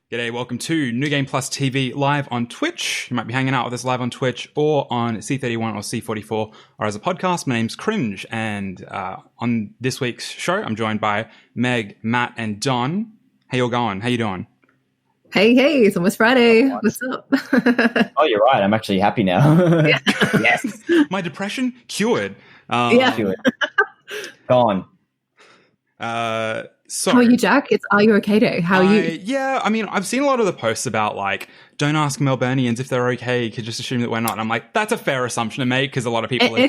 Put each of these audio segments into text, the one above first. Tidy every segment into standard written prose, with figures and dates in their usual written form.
G'day, welcome to New Game Plus TV live on Twitch. You might be hanging out with us live on Twitch or on C31 or C44 or as a podcast. My name's Cringe, and on this week's show, I'm joined by Meg, Matt, and Don. How you going? How you doing? Hey, it's almost Friday. What's up? Oh, you're right. I'm actually happy now. Yes. My depression cured. Cured. Gone. So, how are you, Jack? It's Are You Okay Day. How are you? Yeah, I mean, I've seen a lot of the posts about, like, don't ask Melburnians if they're okay, you could just assume that we're not. And I'm like, that's a fair assumption to make because a lot of people are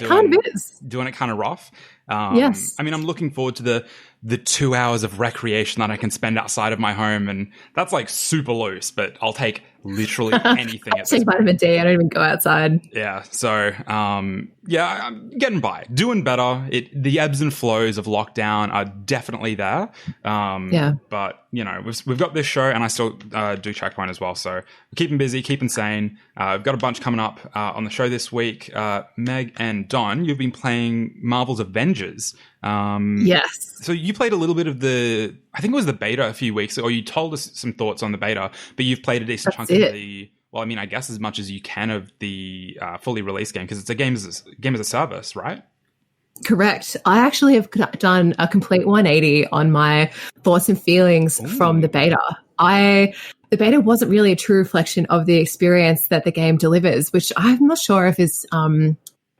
doing it kind of rough. Yes. I mean, I'm looking forward to the 2 hours of recreation that I can spend outside of my home, and that's like super loose, but I'll take literally anything. I take vitamin D. I don't even go outside. Yeah. So, yeah, I'm getting by, doing better. The ebbs and flows of lockdown are definitely there. But you know, we've got this show, and I still do Checkpoint as well. So we're keeping busy, keeping sane. We've got a bunch coming up on the show this week. Meg and Don, you've been playing Marvels Avengers. Yes. So you played a little bit of I think it was the beta a few weeks ago, or you told us some thoughts on the beta, but you've played a decent chunk of well, I mean, I guess as much as you can of the fully released game, because it's a game as a service, right? Correct. I actually have done a complete 180 on my thoughts and feelings from the beta. The beta wasn't really a true reflection of the experience that the game delivers, which I'm not sure if is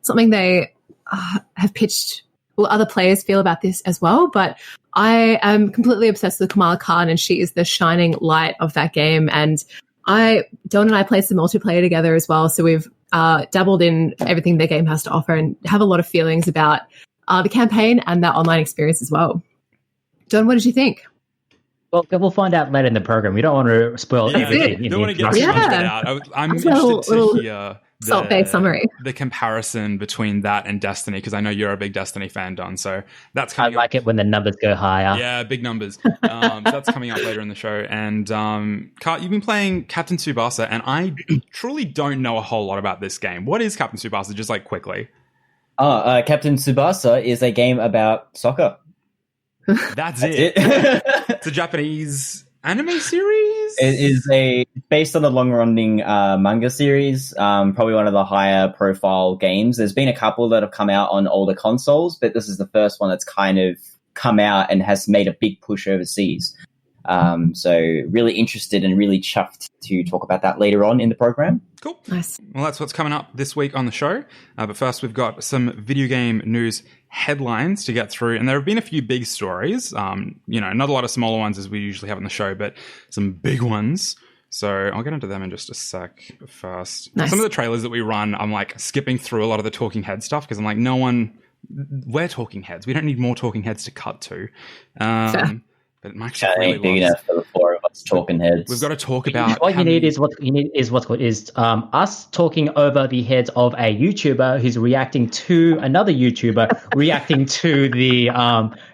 something they have pitched. Will other players feel about this as well? But I am completely obsessed with Kamala Khan, and she is the shining light of that game. And Don and I played some multiplayer together as well, so we've dabbled in everything the game has to offer and have a lot of feelings about the campaign and that online experience as well. Don, what did you think? Well, we'll find out later in the program. We don't want to spoil everything. Don't want to get too much of it out. I'm interested to hear salt-based summary. The comparison between that and Destiny, because I know you're a big Destiny fan, Don. So that's coming I like it when the numbers go higher. Yeah, big numbers. That's coming up later in the show. And Kart, you've been playing Captain Tsubasa, and I truly don't know a whole lot about this game. What is Captain Tsubasa? Just like quickly. Captain Tsubasa is a game about soccer. That's it. It's a Japanese anime series? It is based on the long-running manga series, probably one of the higher profile games. There's been a couple that have come out on older consoles, but this is the first one that's kind of come out and has made a big push overseas. So really interested and really chuffed to talk about that later on in the program. Cool. Nice. Well, that's what's coming up this week on the show. But first, we've got some video game news headlines to get through. And there have been a few big stories. Not a lot of smaller ones as we usually have on the show, but some big ones. So I'll get into them in just a sec. But first, Some of the trailers that we run, I'm like skipping through a lot of the talking head stuff because I'm like, we're talking heads. We don't need more talking heads to cut to. But Max ain't big enough for the four of us talking heads. We've got to talk about what you need is us talking over the heads of a YouTuber who's reacting to another YouTuber reacting to the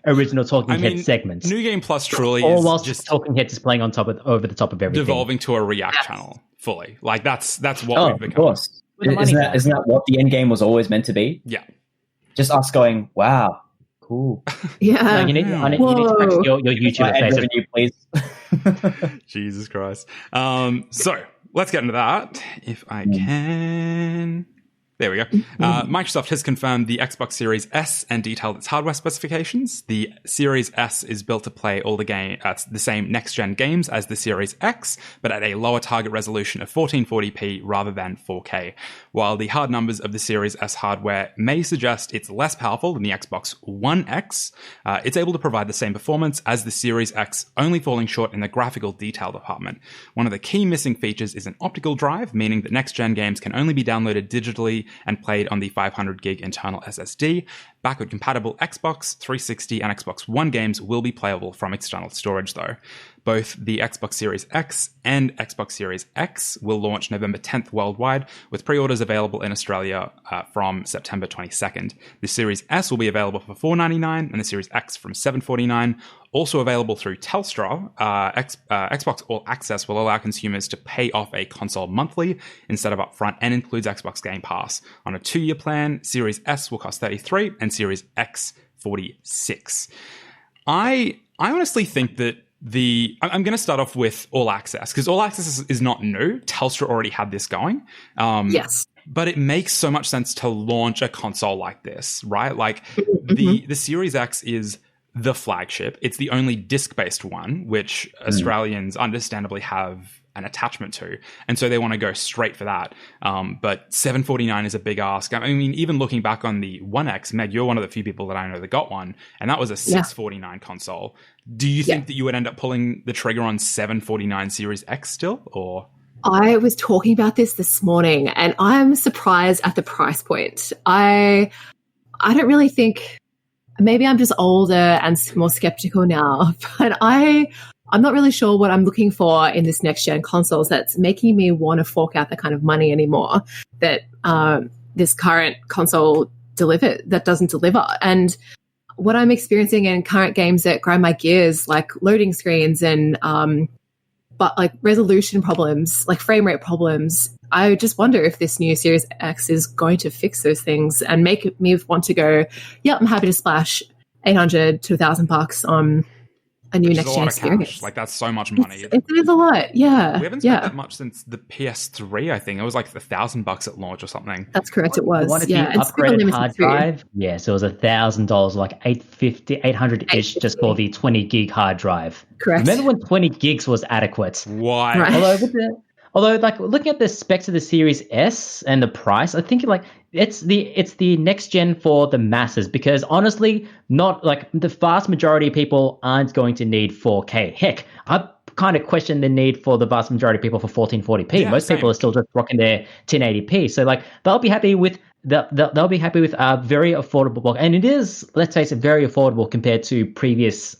original Talking Head segments. New Game Plus truly all is whilst just Talking Heads is playing over the top of everything, devolving to a React channel fully. Like that's what we've become. Of course, isn't that what the end game was always meant to be? Yeah, just us going, wow. Cool. Yeah. No, you need to practice your YouTube face. Revenue, please. Jesus Christ. So let's get into that if I can. There we go. Microsoft has confirmed the Xbox Series S and detailed its hardware specifications. The Series S is built to play all the same next-gen games as the Series X, but at a lower target resolution of 1440p rather than 4K. While the hard numbers of the Series S hardware may suggest it's less powerful than the Xbox One X, it's able to provide the same performance as the Series X, only falling short in the graphical detail department. One of the key missing features is an optical drive, meaning that next-gen games can only be downloaded digitally and played on the 500 gig internal SSD. Backward compatible Xbox 360 and Xbox One games will be playable from external storage though. Both the Xbox Series X and Xbox Series X will launch November 10th worldwide, with pre-orders available in Australia from September 22nd. The Series S will be available for $499 and the Series X from $749. Also available through Telstra, Xbox All Access will allow consumers to pay off a console monthly instead of upfront and includes Xbox Game Pass. On a 2-year plan, Series S will cost $33 and Series X $46. I honestly think that I'm going to start off with All Access, because All Access is not new. Telstra already had this going. Yes. But it makes so much sense to launch a console like this, right? Like Mm-hmm. the Series X is the flagship. It's the only disc-based one, which Australians understandably have an attachment to, and so they want to go straight for that. But $749 is a big ask. I mean, even looking back on the One X, Meg, you're one of the few people that I know that got one, and that was a $649 console. Do you think that you would end up pulling the trigger on $749 Series X still, or? I was talking about this morning, and I'm surprised at the price point. I don't really think. Maybe I'm just older and more skeptical now, but I'm not really sure what I'm looking for in this next gen consoles that's making me want to fork out the kind of money anymore that this current console doesn't deliver. And what I'm experiencing in current games that grind my gears, like loading screens and but like resolution problems, like frame rate problems, I just wonder if this new Series X is going to fix those things and make me want to go, yeah, I'm happy to splash $800 to $1,000 on a new next gen experience. Like, that's so much money. It is a lot, yeah. We haven't spent that much since the PS3, I think. It was like $1,000 at launch or something. That's correct, it was. What if yeah, you and upgraded hard drive? Yes, it was $1,000, like $800-ish just for the 20 gig hard drive. Correct. Remember when 20 gigs was adequate? Why? Right. Although, like, looking at the specs of the Series S and the price, I think like it's the next gen for the masses, because honestly, not like the vast majority of people aren't going to need 4K. Heck, I kind of question the need for the vast majority of people for 1440p. Yeah, Most people are still just rocking their 1080p. So like they'll be happy with they'll be happy with a very affordable block, and it is, let's face it, very affordable compared to previous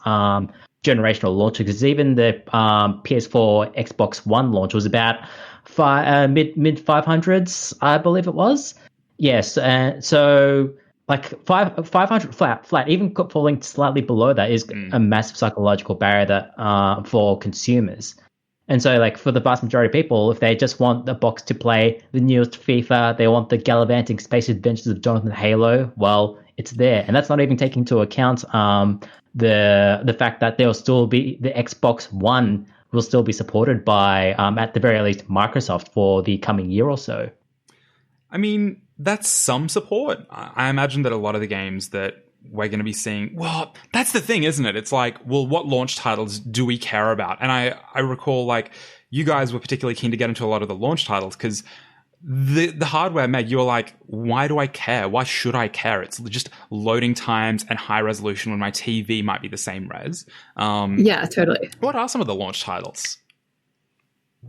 generational launch, because even the PS4, Xbox One launch was about mid 500s, I believe it was. Yes, so like 500 flat, even falling slightly below that is a massive psychological barrier that for consumers. And so, like, for the vast majority of people, if they just want the box to play the newest FIFA, they want the gallivanting space adventures of Jonathan Halo, well, it's there. And that's not even taking into account the fact that there will still be the Xbox One will still be supported by, at the very least, Microsoft for the coming year or so. I mean, that's some support. I imagine that a lot of the games that we're going to be seeing, well, that's the thing, isn't it? It's like, well, what launch titles do we care about? And I recall, like, you guys were particularly keen to get into a lot of the launch titles because the hardware, Meg, you were like, why do I care? Why should I care? It's just loading times and high resolution when my TV might be the same res. Yeah, totally. What are some of the launch titles?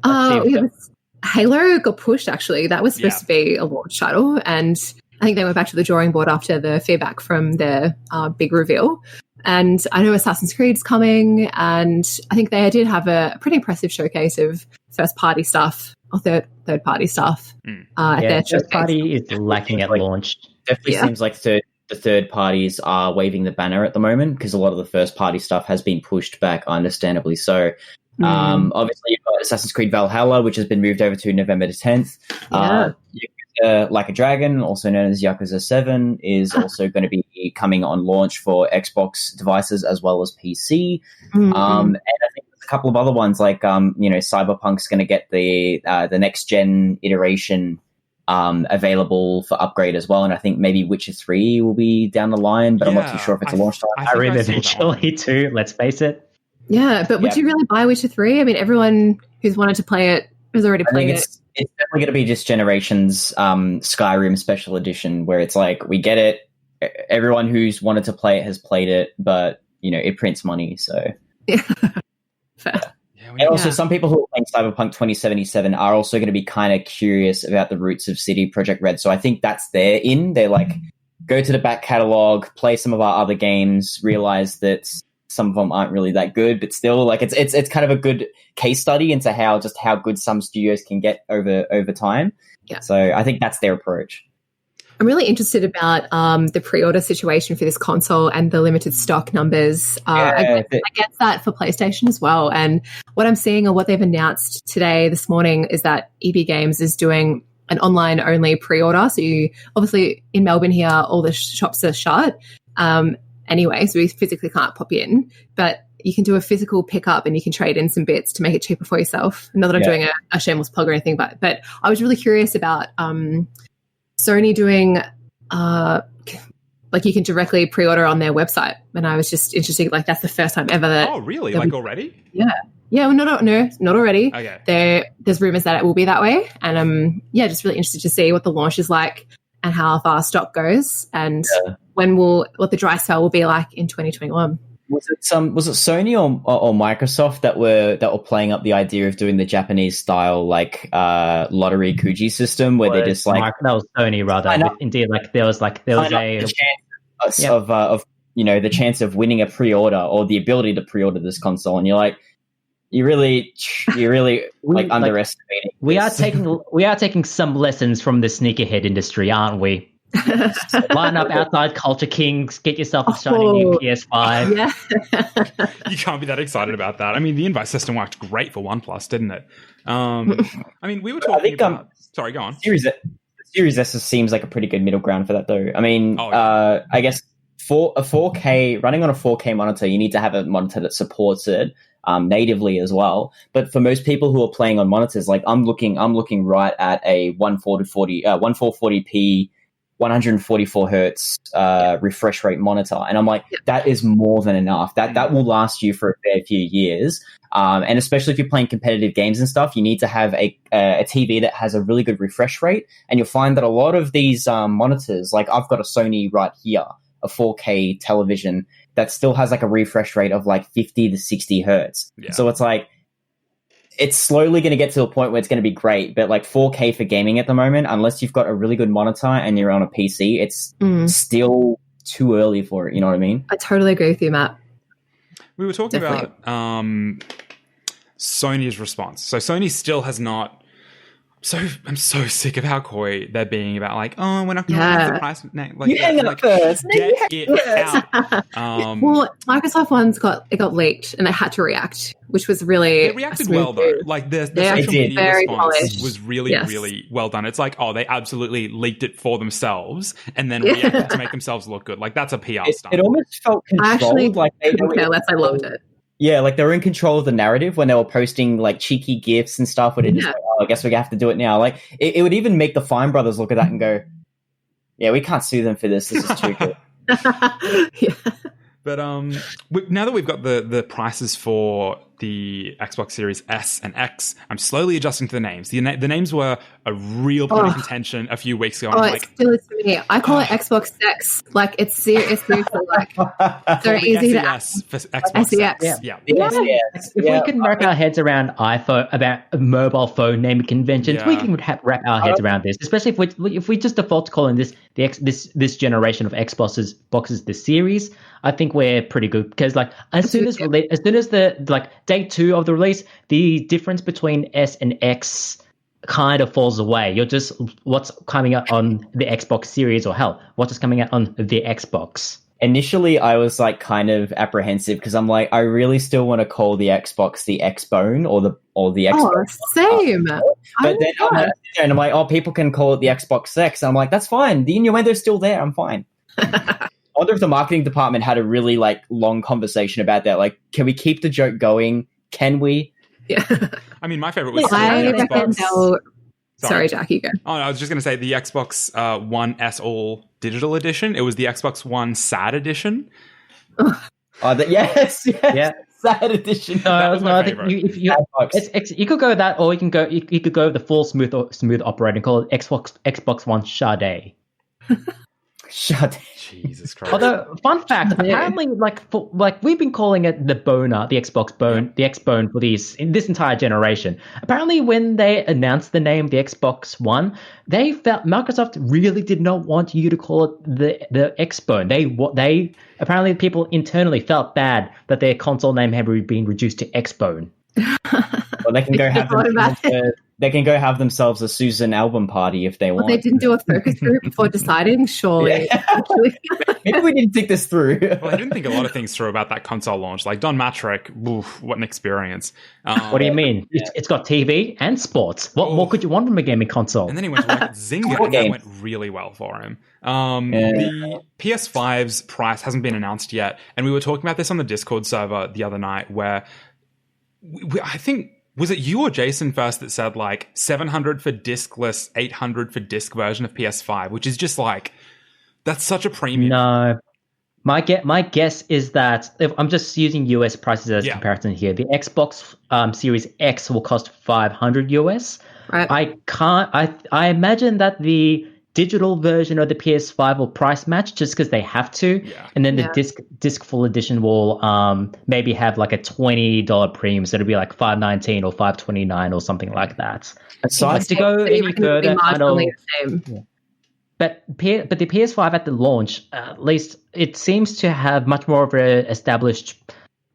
Halo got pushed, actually. That was supposed to be a launch title, and I think they went back to the drawing board after the feedback from their big reveal. And I know Assassin's Creed's coming, and I think they did have a pretty impressive showcase of first-party stuff or third-party stuff at their showcase. First-party is lacking at launch. Definitely seems like the third parties are waving the banner at the moment, because a lot of the first-party stuff has been pushed back, understandably so. Obviously, you've got Assassin's Creed Valhalla, which has been moved over to November the 10th. Like a Dragon, also known as Yakuza 7, is also going to be coming on launch for Xbox devices as well as PC. And I think there's a couple of other ones, like Cyberpunk's going to get the next gen iteration available for upgrade as well, and I think maybe Witcher 3 will be down the line, but I'm not too sure if it's a launch title. Skyrim eventually too. Let's face it. Yeah, but would you really buy Witcher 3? I mean, everyone who's wanted to play it has already played it. It's definitely going to be just Generations Skyrim Special Edition, where it's like, we get it. Everyone who's wanted to play it has played it, but, it prints money, so. Yeah. Fair. And also, some people who are playing Cyberpunk 2077 are also going to be kind of curious about the roots of CD Projekt Red, so I think that's their in. They're like, go to the back catalogue, play some of our other games, realize that some of them aren't really that good, but still, like, it's kind of a good case study into how good some studios can get over time. Yeah. So I think that's their approach. I'm really interested about the pre-order situation for this console and the limited stock numbers. I get that for PlayStation as well. And what I'm seeing, or what they've announced this morning, is that EB Games is doing an online-only pre-order. So you, obviously, in Melbourne here, all the shops are shut. Anyway, so we physically can't pop in. But you can do a physical pickup and you can trade in some bits to make it cheaper for yourself. Not that I'm doing a shameless plug or anything, but I was really curious about Sony doing like you can directly pre-order on their website, and I was just interested. Like that's the first time ever that. Oh, really? Like already? Yeah. Yeah, well, no, not already. Okay. There's rumors that it will be that way, and just really interested to see what the launch is like and how far stock goes, and what the dry spell will be like in 2021. Was it Sony or Microsoft that were playing up the idea of doing the Japanese style like lottery kuji system where they just like that was Sony rather. Indeed, like there was a chance of the chance of winning a pre-order or the ability to pre-order this console, and you're like. You're really like underestimating. We are taking some lessons from the sneakerhead industry, aren't we? Line up outside Culture Kings, get yourself a shiny new PS5. Yeah. You can't be that excited about that. I mean, the invite system worked great for OnePlus, didn't it? I mean, we were talking about. Sorry, go on. Series S seems like a pretty good middle ground for that, though. I mean, I guess for a 4K running on a 4K monitor, you need to have a monitor that supports it. Natively as well, but for most people who are playing on monitors, like I'm looking right at a 1440p 144 hertz refresh rate monitor, and I'm like, that is more than enough. That will last you for a fair few years, and especially if you're playing competitive games and stuff, you need to have a TV that has a really good refresh rate, and you'll find that a lot of these monitors, like I've got a Sony right here, a 4K television that still has like a refresh rate of like 50 to 60 hertz. Yeah. So it's like, it's slowly going to get to a point where it's going to be great, but like 4K for gaming at the moment, unless you've got a really good monitor and you're on a PC, it's still too early for it. You know what I mean? I totally agree with you, Matt. We were talking about Sony's response. So Sony still has not. I'm so sick of how coy they're being about like, oh, we're not going to raise the price. Like, you hang up first. Get it out. Well, Microsoft one's got leaked and they had to react, which was really it reacted well though. Like the social media response was really really well done. It's like, oh, they absolutely leaked it for themselves and then reacted to make themselves look good. Like that's a PR stunt. It almost felt controlled. I actually like couldn't care less. I loved it. Yeah, like they were in control of the narrative when they were posting like cheeky GIFs and stuff. Where they just like, oh, I guess we have to do it now. Like it would even make the Fine Brothers look at that and go, "Yeah, we can't sue them for this. This is too good." But now that we've got the prices for the Xbox Series S and X, I'm slowly adjusting to the names. The names were a real point of contention a few weeks ago. It still is to me. I call it Xbox Sex. Like it's seriously like so easy to ask. Xbox SEX. Yeah. If we can wrap our heads around iPhone, about mobile phone naming conventions, we can wrap our heads around this. Especially if we just default to calling this generation of Xboxes the series. I think we're pretty good because like as soon as the like day 2 of the release, the difference between S and X kind of falls away. You're just what's coming out on the Xbox Series, or hell, what's just coming out on the Xbox. Initially, I was like kind of apprehensive because I'm like, I really still want to call the Xbox the Xbone or the Xbox. Same. But then I'm like, oh, people can call it the Xbox X. And I'm like, that's fine. The innuendo's still there. I'm fine. I wonder if the marketing department had a really like long conversation about that. Like, can we keep the joke going? Can we? Yeah. I mean, my favorite was I reckon they'll. Sorry, Jack, you go. Oh, no, I was just going to say the Xbox One S All Digital Edition. It was the Xbox One Sad Edition. Yes. Sad Edition. That was my favorite. You could go with that, or you could go with the full smooth operating. Call it Xbox One Sade. Sade. Jesus Christ. Although, fun fact, apparently, we've been calling it the Boner, the Xbox Bone, the X-Bone for this entire generation. Apparently, when they announced the name, the Xbox One, they felt Microsoft really did not want you to call it the X-Bone. They apparently people internally felt bad that their console name had been reduced to X-Bone. Well, they can go have they can go have themselves a Susan album party if they want. They didn't do a focus group before deciding, surely. Yeah. Maybe we didn't think this through. Well, I didn't think a lot of things through about that console launch. Like Don Matrick, oof, what an experience. What do you mean? It's got TV and sports. What more could you want from a gaming console? And then he went to work at Zynga, and that went really well for him. The PS5's price hasn't been announced yet, and we were talking about this on the Discord server the other night, where I think, was it you or Jason first that said like 700 for discless, 800 for disc version of PS5, which is just like, that's such a premium. No. My guess is that, if I'm just using US prices as comparison here, the Xbox Series X will cost $500 US. Right. I imagine that the digital version of the PS5 will price match just because they have to, and then the disc full edition will maybe have like a $20 premium, so it'll be like $519 or $529 or something like that. So to go any further, but the PS5 at the launch, at least it seems to have much more of an established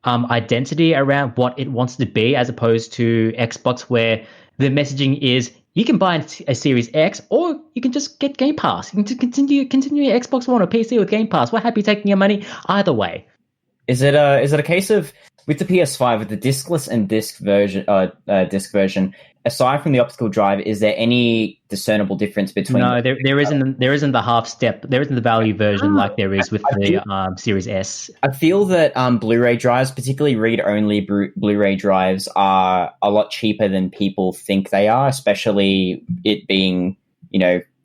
identity around what it wants to be, as opposed to Xbox, where the messaging is, you can buy a Series X, or you can just get Game Pass. You can continue your Xbox One or PC with Game Pass. We're happy taking your money either way. Is it a case of, with the PS5, with the discless and disc version, aside from the optical drive, is there any discernible difference between? No, there isn't the half step. There isn't the value version like there is with the Series S. I feel that Blu-ray drives, particularly read-only Blu-ray drives, are a lot cheaper than people think they are, especially it being,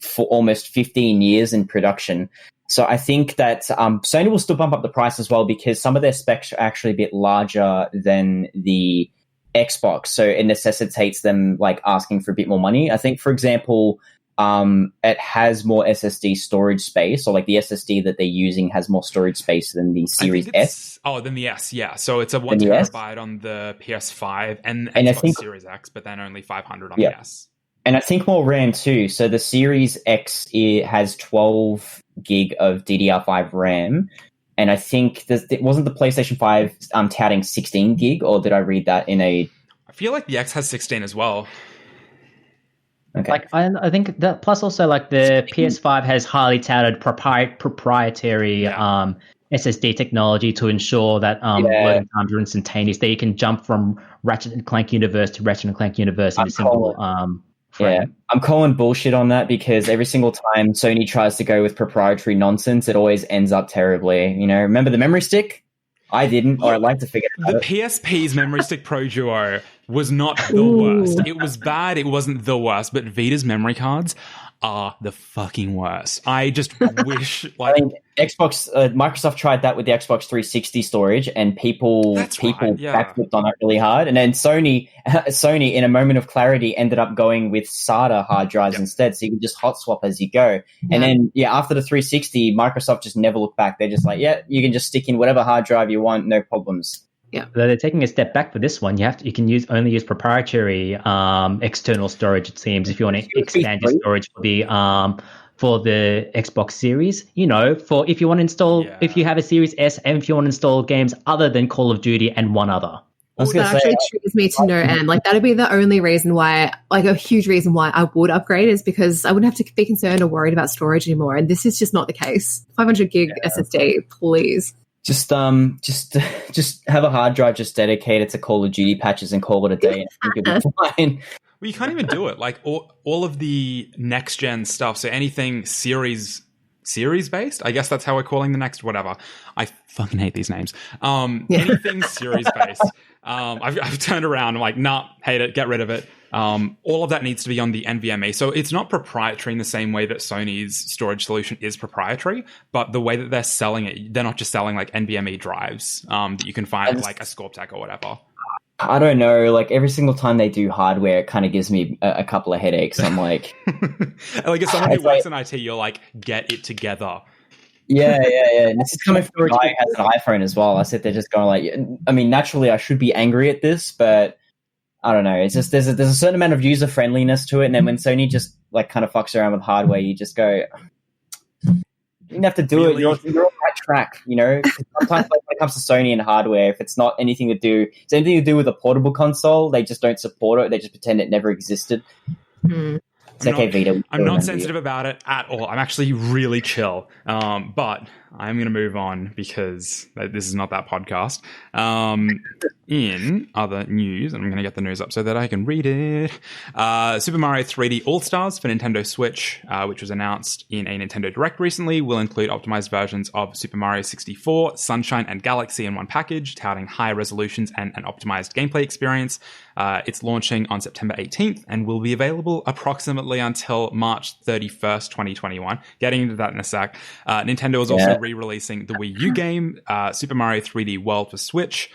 for almost 15 years in production. So I think that Sony will still bump up the price as well, because some of their specs are actually a bit larger than the Xbox, so it necessitates them like asking for a bit more money. I think, for example, it has more SSD storage space, or like the SSD that they're using has more storage space than the Series S. Oh, than the S, yeah. So it's a 1 terabyte on the PS5 and Xbox I think, Series X, but then only 500 on the S. And I think more RAM too. So the Series X, it has 12 gig of DDR5 RAM. And I think it wasn't the PlayStation 5 touting 16 gig, or did I read that in a... I feel like the X has 16 as well. Okay. Like I think that, plus also like the PS5 has highly touted proprietary SSD technology to ensure that loading times are instantaneous. That you can jump from Ratchet and Clank Universe to Ratchet and Clank Universe in a single frame. Yeah, I'm calling bullshit on that, because every single time Sony tries to go with proprietary nonsense, it always ends up terribly. Remember the memory stick? I didn't, or I'd like to figure it out. The PSP's Memory Stick Pro Duo was not the worst. It was bad. It wasn't the worst, but Vita's memory cards are the fucking worst. I just wish, like, Xbox, Microsoft tried that with the Xbox 360 storage, and people backflipped on it really hard. And then Sony, in a moment of clarity, ended up going with SATA hard drives instead, so you can just hot swap as you go. And then, after the 360, Microsoft just never looked back. They're just like, you can just stick in whatever hard drive you want, no problems. Yeah, they're taking a step back for this one. You can only use proprietary external storage. It seems, if you want to expand your storage for the Xbox Series. If you want to install, if you have a Series S, and if you want to install games other than Call of Duty and one other. That actually triggers me to no end. Like, that'd be the only reason why, like a huge reason why I would upgrade, is because I wouldn't have to be concerned or worried about storage anymore. And this is just not the case. 500 gig SSD, please. Just have a hard drive just dedicated to Call of Duty patches and call it a day, and I think it'll be fine. Well, you can't even do it. Like, all of the next gen stuff, so anything series based, I guess that's how we're calling the next whatever. I fucking hate these names. Anything series based. I've turned around. I'm like, nah, hate it. Get rid of it. All of that needs to be on the NVMe. So it's not proprietary in the same way that Sony's storage solution is proprietary, but the way that they're selling it, they're not just selling like NVMe drives that you can find at like a Scorptech or whatever. I don't know. Like, every single time they do hardware, it kind of gives me a couple of headaches. I'm like... like, as someone who works in IT, you're like, get it together. Yeah. And this is coming from a guy who has an iPhone as well. I sit there just going like... I mean, naturally, I should be angry at this, but... I don't know. It's just there's a certain amount of user friendliness to it, and then when Sony just like kind of fucks around with hardware, you just go, You didn't have to do Really? it. You're on that track, you know. Sometimes when it comes to Sony and hardware, if it's not anything to do with a portable console, they just don't support it. They just pretend it never existed. It's okay, Vita. I'm not sensitive about it at all. I'm actually really chill. But I'm going to move on because this is not that podcast. In other news, and I'm going to get the news up so that I can read it. Super Mario 3D All-Stars for Nintendo Switch, which was announced in a Nintendo Direct recently, will include optimized versions of Super Mario 64, Sunshine, and Galaxy in one package, touting higher resolutions and an optimized gameplay experience. It's launching on September 18th and will be available approximately until March 31st, 2021. Getting into that in a sec. Nintendo is also re-releasing the Wii U game, Super Mario 3D World for Switch,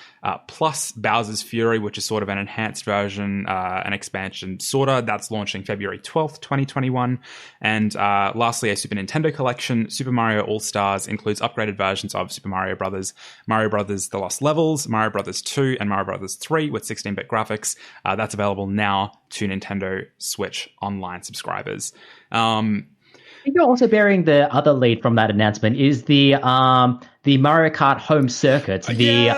plus Bowser's Fury, which is sort of an enhanced version, an expansion, sorta. That's launching February 12th, 2021. And lastly, a Super Nintendo collection, Super Mario All-Stars, includes upgraded versions of Super Mario Brothers, Mario Brothers The Lost Levels, Mario Brothers 2, and Mario Brothers 3 with 16-bit graphics. That's available now to Nintendo Switch Online subscribers. I think you're also bearing the other lead from that announcement is the Mario Kart home circuit, the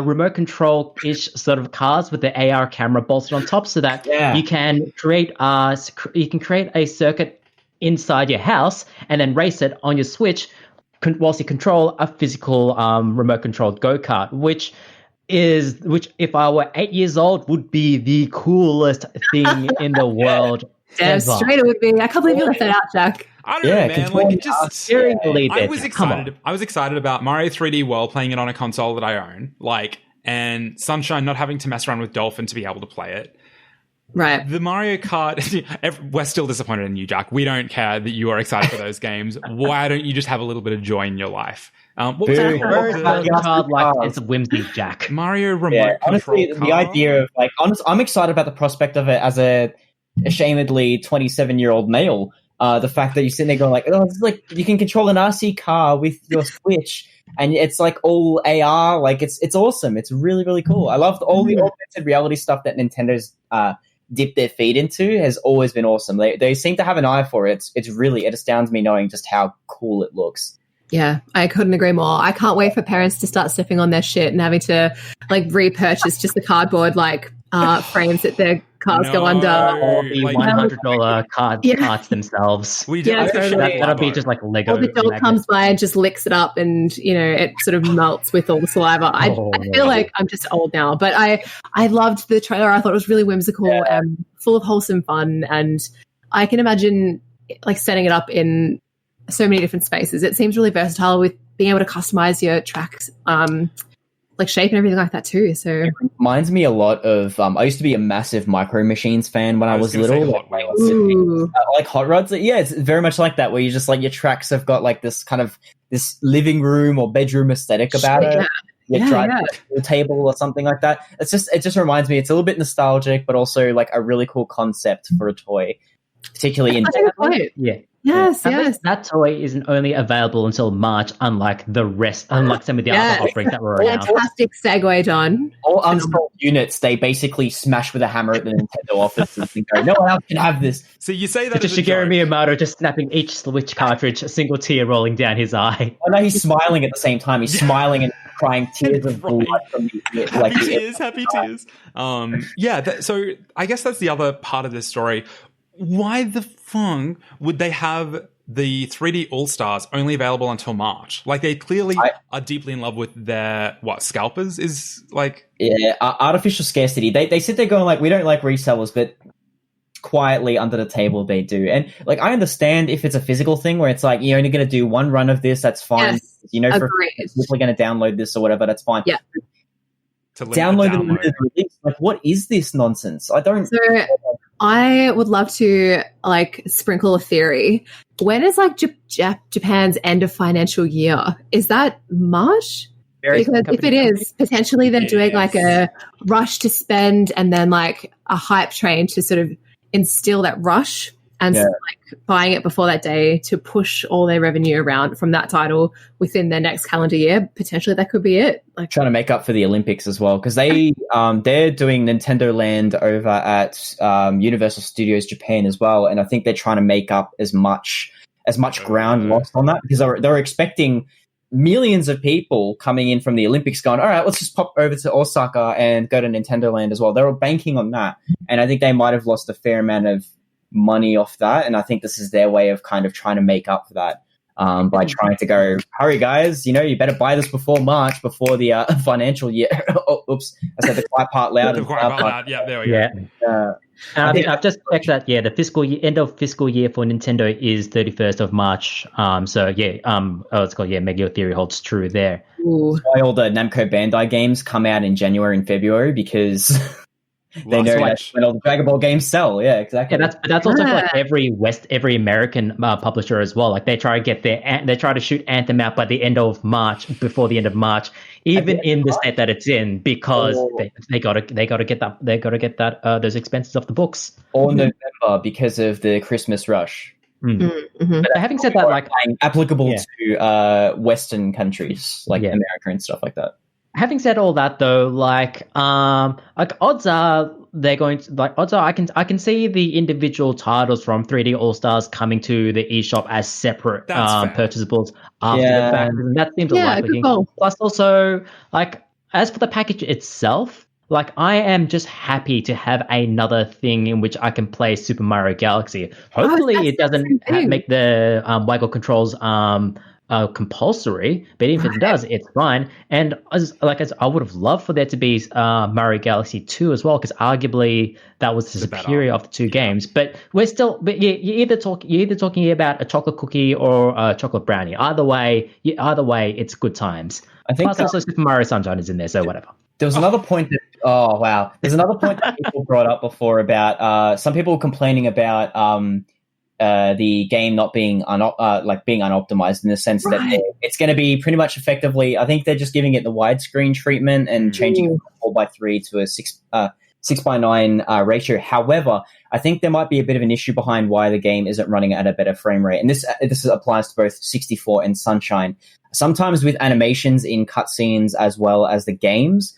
remote control-ish sort of cars with the AR camera bolstered on top, so that you can create a circuit inside your house and then race it on your Switch whilst you control a physical remote-controlled go-kart, which if I were 8 years old would be the coolest thing in the world. Damn straight it would be. I can't believe you left that out, Jack. I don't know, man. Like, it just, I was excited about Mario 3D World, playing it on a console that I own, and Sunshine not having to mess around with Dolphin to be able to play it. Right. The Mario Kart, we're still disappointed in you, Jack. We don't care that you are excited for those games. Why don't you just have a little bit of joy in your life? What was that? It's a whimsy, Jack. Mario remote control. Honestly, the idea of I'm excited about the prospect of it as a ashamedly 27-year-old male. The fact that you're sitting there going it's like you can control an RC car with your Switch, and it's like all AR. Like it's awesome. It's really, really cool. I love all the augmented reality stuff that Nintendo's dipped their feet into. Has always been awesome. They seem to have an eye for it. It astounds me knowing just how cool it looks. Yeah, I couldn't agree more. I can't wait for parents to start stepping on their shit and having to repurchase just the cardboard frames that their cars go under. Or the $100 carts themselves. That'll be just like Lego. Or the dog comes by and just licks it up, and it sort of melts with all the saliva. I feel like I'm just old now, but I loved the trailer. I thought it was really whimsical and full of wholesome fun, and I can imagine setting it up in so many different spaces. It seems really versatile with being able to customize your tracks, shape and everything like that too. So it reminds me a lot of I used to be a massive Micro Machines fan when I was little. Like Hot Rods. Yeah, it's very much like that, where you just your tracks have got this kind of this living room or bedroom aesthetic about it. The table or something like that. It just reminds me. It's a little bit nostalgic, but also a really cool concept for a toy, particularly in. Yes. That toy isn't only available until March, unlike some of the other offerings that were around. Fantastic segue, John. All uninstalled units, they basically smash with a hammer at the Nintendo office and go, no one else can have this. So you say that it's Shigeru Miyamoto just snapping each Switch cartridge, a single tear rolling down his eye. Oh no, he's smiling at the same time. He's smiling and crying tears of blood from happy tears. So I guess that's the other part of this story. Why the fuck would they have the 3D All-Stars only available until March? They clearly are deeply in love with their, scalpers is artificial scarcity. They said they're going we don't like resellers, but quietly under the table they do. And I understand if it's a physical thing where it's you're only going to do one run of this, that's fine. Yes, for people are going to download this or whatever, that's fine. Yeah. Download the limited release. What is this nonsense? I don't. So I would love to sprinkle a theory. When is Japan's end of financial year? Is that March? Because if it is, potentially they're doing a rush to spend and then a hype train to sort of instill that rush and buying it before that day to push all their revenue around from that title within their next calendar year. Potentially that could be it. Trying to make up for the Olympics as well, because they're doing Nintendo Land over at Universal Studios Japan as well, and I think they're trying to make up as much as much ground lost on that, because they were expecting millions of people coming in from the Olympics going, all right, let's just pop over to Osaka and go to Nintendo Land as well. They were banking on that. And I think they might have lost a fair amount of money off that. And I think this is their way of kind of trying to make up for that by trying to go, hurry, guys, you better buy this before March, before the financial year. Oh, oops. I said the quiet part loud. The quiet part loud. Yeah, there we go. I've just checked that. Yeah, the end of fiscal year for Nintendo is 31st of March. It's called Meg, your theory holds true there. That's why all the Namco Bandai games come out in January and February, because they know that's when all the Dragon Ball games sell. Yeah, exactly. Yeah, that's also for like every American publisher as well. Like they try to shoot Anthem out by the end of March, before the end of March, even in the state that it's in, because they gotta get that those expenses off the books. Or November, because of the Christmas rush. Mm-hmm. But having said that, like applicable to Western countries like America and stuff like that. Having said all that, though, like odds are I can see the individual titles from 3D All Stars coming to the eShop as separate purchasables after the fact, and that seems a likely thing. Plus, also, like as for the package itself, like I am just happy to have another thing in which I can play Super Mario Galaxy. Hopefully, it doesn't make the Waggle controls compulsory, but if it does, it's fine. And as I would have loved for there to be Mario Galaxy 2 as well, because arguably that was the superior of the two games. But you're either talking about a chocolate cookie or a chocolate brownie. Either way, it's good times. I think plus also Super Mario Sunshine is in there, so whatever. There was another point that there's another point that people brought up before about some people complaining about the game not being being unoptimized, in the sense that it's going to be pretty much effectively. I think they're just giving it the widescreen treatment and changing it from 4:3 to a 6:9 ratio. However, I think there might be a bit of an issue behind why the game isn't running at a better frame rate, and this applies to both 64 and Sunshine. Sometimes with animations in cutscenes as well as the games,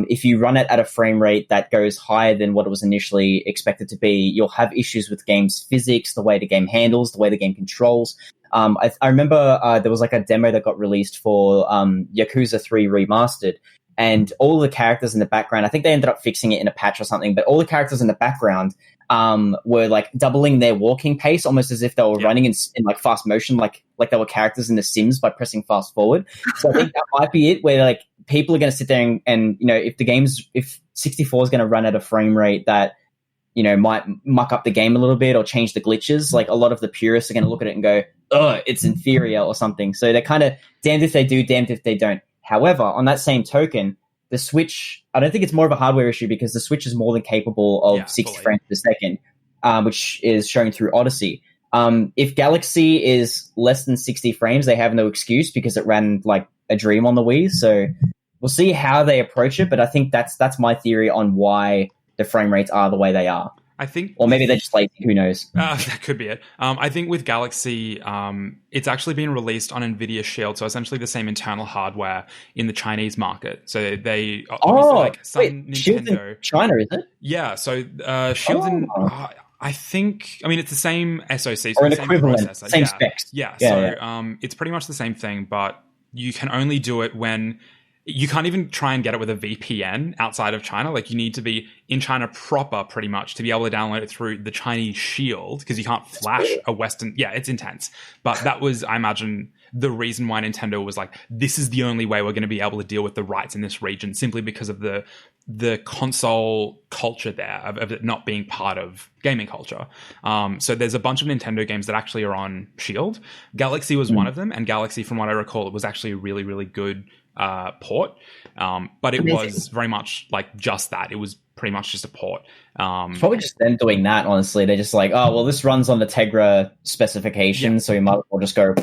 if you run it at a frame rate that goes higher than what it was initially expected to be, you'll have issues with game's physics, the way the game handles, the way the game controls. I remember there was like a demo that got released for Yakuza 3 Remastered, and all the characters in the background, I think they ended up fixing it in a patch or something, but all the characters in the background were like doubling their walking pace, almost as if they were running in like fast motion, like they were characters in The Sims by pressing fast forward. So I think that might be it, where like people are going to sit there and if 64 is going to run at a frame rate that might muck up the game a little bit or change the glitches, like a lot of the purists are going to look at it and go, oh, it's inferior or something. So they're kind of damned if they do, damned if they don't. However, on that same token, the Switch, I don't think it's more of a hardware issue, because the Switch is more than capable of 60 frames per second, which is shown through Odyssey. If Galaxy is less than 60 frames, they have no excuse, because it ran like a dream on the Wii. So we'll see how they approach it, but I think that's my theory on why the frame rates are the way they are. I think, or maybe they're just lazy. Who knows? That could be it. I think with Galaxy, it's actually been released on NVIDIA Shield, so essentially the same internal hardware in the Chinese market. So they Nintendo. Shield's in China, is it? Yeah. So Shield's in. I think. I mean, it's the same SoC, or an equivalent, same specs. Yeah. So it's pretty much the same thing, but you can only do it when. You can't even try and get it with a VPN outside of China. Like, you need to be in China proper, pretty much, to be able to download it through the Chinese Shield, because you can't flash a Western. Yeah, it's intense. But that was, I imagine, the reason why Nintendo was like, this is the only way we're going to be able to deal with the rights in this region, simply because of the console culture there, of it not being part of gaming culture. So there's a bunch of Nintendo games that actually are on Shield. Galaxy was one of them, and Galaxy, from what I recall, it was actually a really, really good port, but it was very much like just that. It was pretty much just a port. It's probably just them doing that, honestly. They're just like, oh, well, this runs on the Tegra specifications, so we might as well just go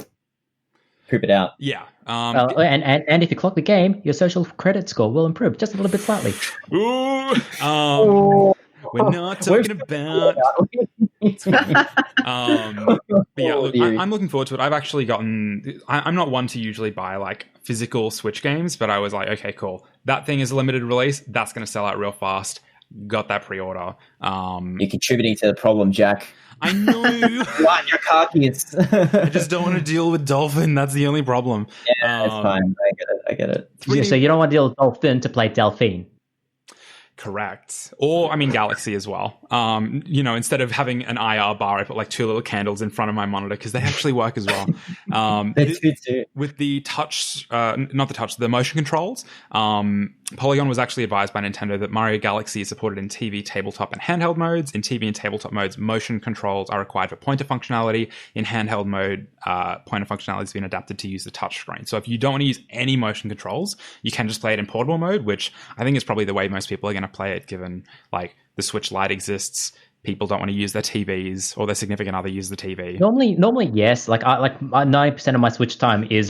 poop it out. Yeah. And if you clock the game, your social credit score will improve just a little bit slightly. We're not talking about. But yeah, look, I'm looking forward to it. I've actually gotten. I'm not one to usually buy like physical Switch games, but I was like, okay, cool. That thing is a limited release. That's going to sell out real fast. got that pre-order. You're contributing to the problem, Jack. I know. What, your car keys? I just don't want to deal with Dolphin. That's the only problem. Yeah, it's fine. I get it. So you don't want to deal with Dolphin to play Delphine. Correct. Or, I mean, Galaxy as well. Instead of having an IR bar, I put like 2 little candles in front of my monitor because they actually work as well. That's good too. With the touch, the motion controls, Polygon was actually advised by Nintendo that Mario Galaxy is supported in TV, tabletop, and handheld modes. In TV and tabletop modes, motion controls are required for pointer functionality. In handheld mode, pointer functionality has been adapted to use the touch screen. So if you don't want to use any motion controls, you can just play it in portable mode, which I think is probably the way most people are going to play it, given like the Switch Lite exists. People don't want to use their TVs, or their significant other use the TV. Normally, yes. Like 90% of my Switch time is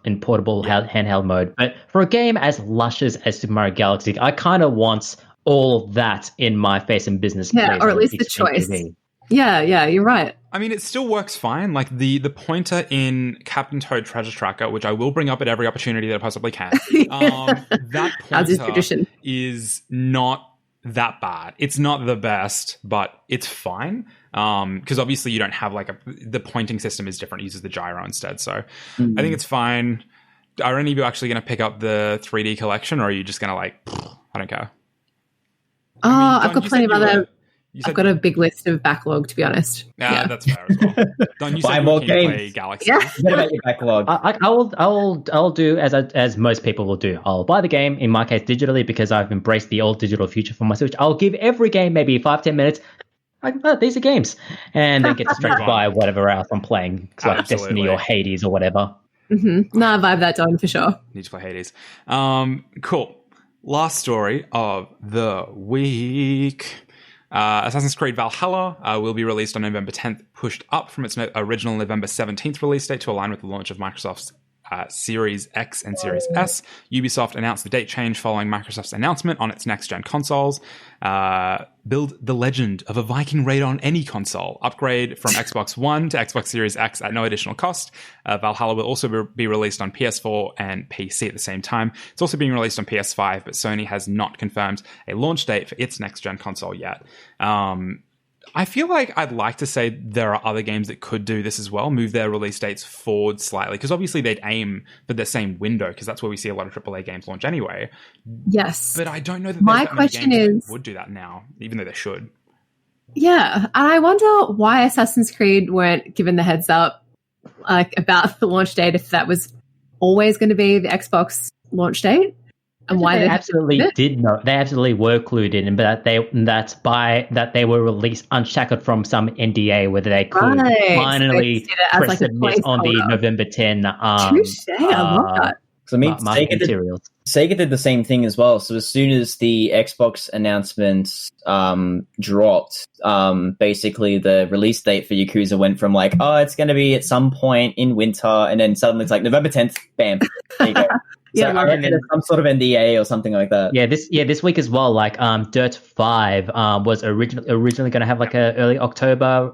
in portable handheld mode. But for a game as luscious as Super Mario Galaxy, I kind of want all of that in my face and business. Yeah, or at least the choice. TV. Yeah, you're right. I mean, it still works fine. Like the pointer in Captain Toad Treasure Tracker, which I will bring up at every opportunity that I possibly can. That pointer is not that bad. It's not the best, but it's fine. Because obviously you don't have the pointing system is different. It uses the gyro instead. So I think it's fine. Are any of you actually going to pick up the 3D collection, or are you just going to I don't care? I've got plenty of other... I've got a big list of backlog, to be honest. Yeah, that's fair as well. Don, you buy said more you games. play Galaxy. Yeah. What about your backlog? I'll do as most people will do. I'll buy the game, in my case digitally, because I've embraced the old digital future for my Switch. I'll give every game maybe 5-10 minutes. These are games, and then get distracted by whatever else I'm playing, like Destiny or Hades or whatever. Mm-hmm. No, I vibe that Don for sure. Need to play Hades. Cool. Last story of the week. Assassin's Creed Valhalla will be released on November 10th, pushed up from its original November 17th release date to align with the launch of Microsoft's Series X and Series S. Ubisoft announced the date change following Microsoft's announcement on its next-gen consoles. Build the legend of a Viking raid on any console. Upgrade from Xbox One to Xbox Series X at no additional cost. Valhalla will also be released on PS4 and PC at the same time. It's also being released on PS5, but Sony has not confirmed a launch date for its next-gen console yet. I feel like I'd like to say there are other games that could do this as well, move their release dates forward slightly, because obviously they'd aim for the same window, because that's where we see a lot of AAA games launch anyway. Yes. But I don't know that my question is, would do that now, even though they should. Yeah, and I wonder why Assassin's Creed weren't given the heads up about the launch date, if that was always going to be the Xbox launch date. And why they absolutely did know. They absolutely were clued in, but that they were released unshackled from some NDA, whether they could finally press submit on the November 10. Touché, I love that. So I mean, Sega did the same thing as well. So as soon as the Xbox announcement dropped, basically the release date for Yakuza went from it's going to be at some point in winter, and then suddenly it's November 10th, bam, there you go. So I reckon it's some sort of NDA or something like that. Yeah, this week as well. Dirt 5 was originally going to have a early October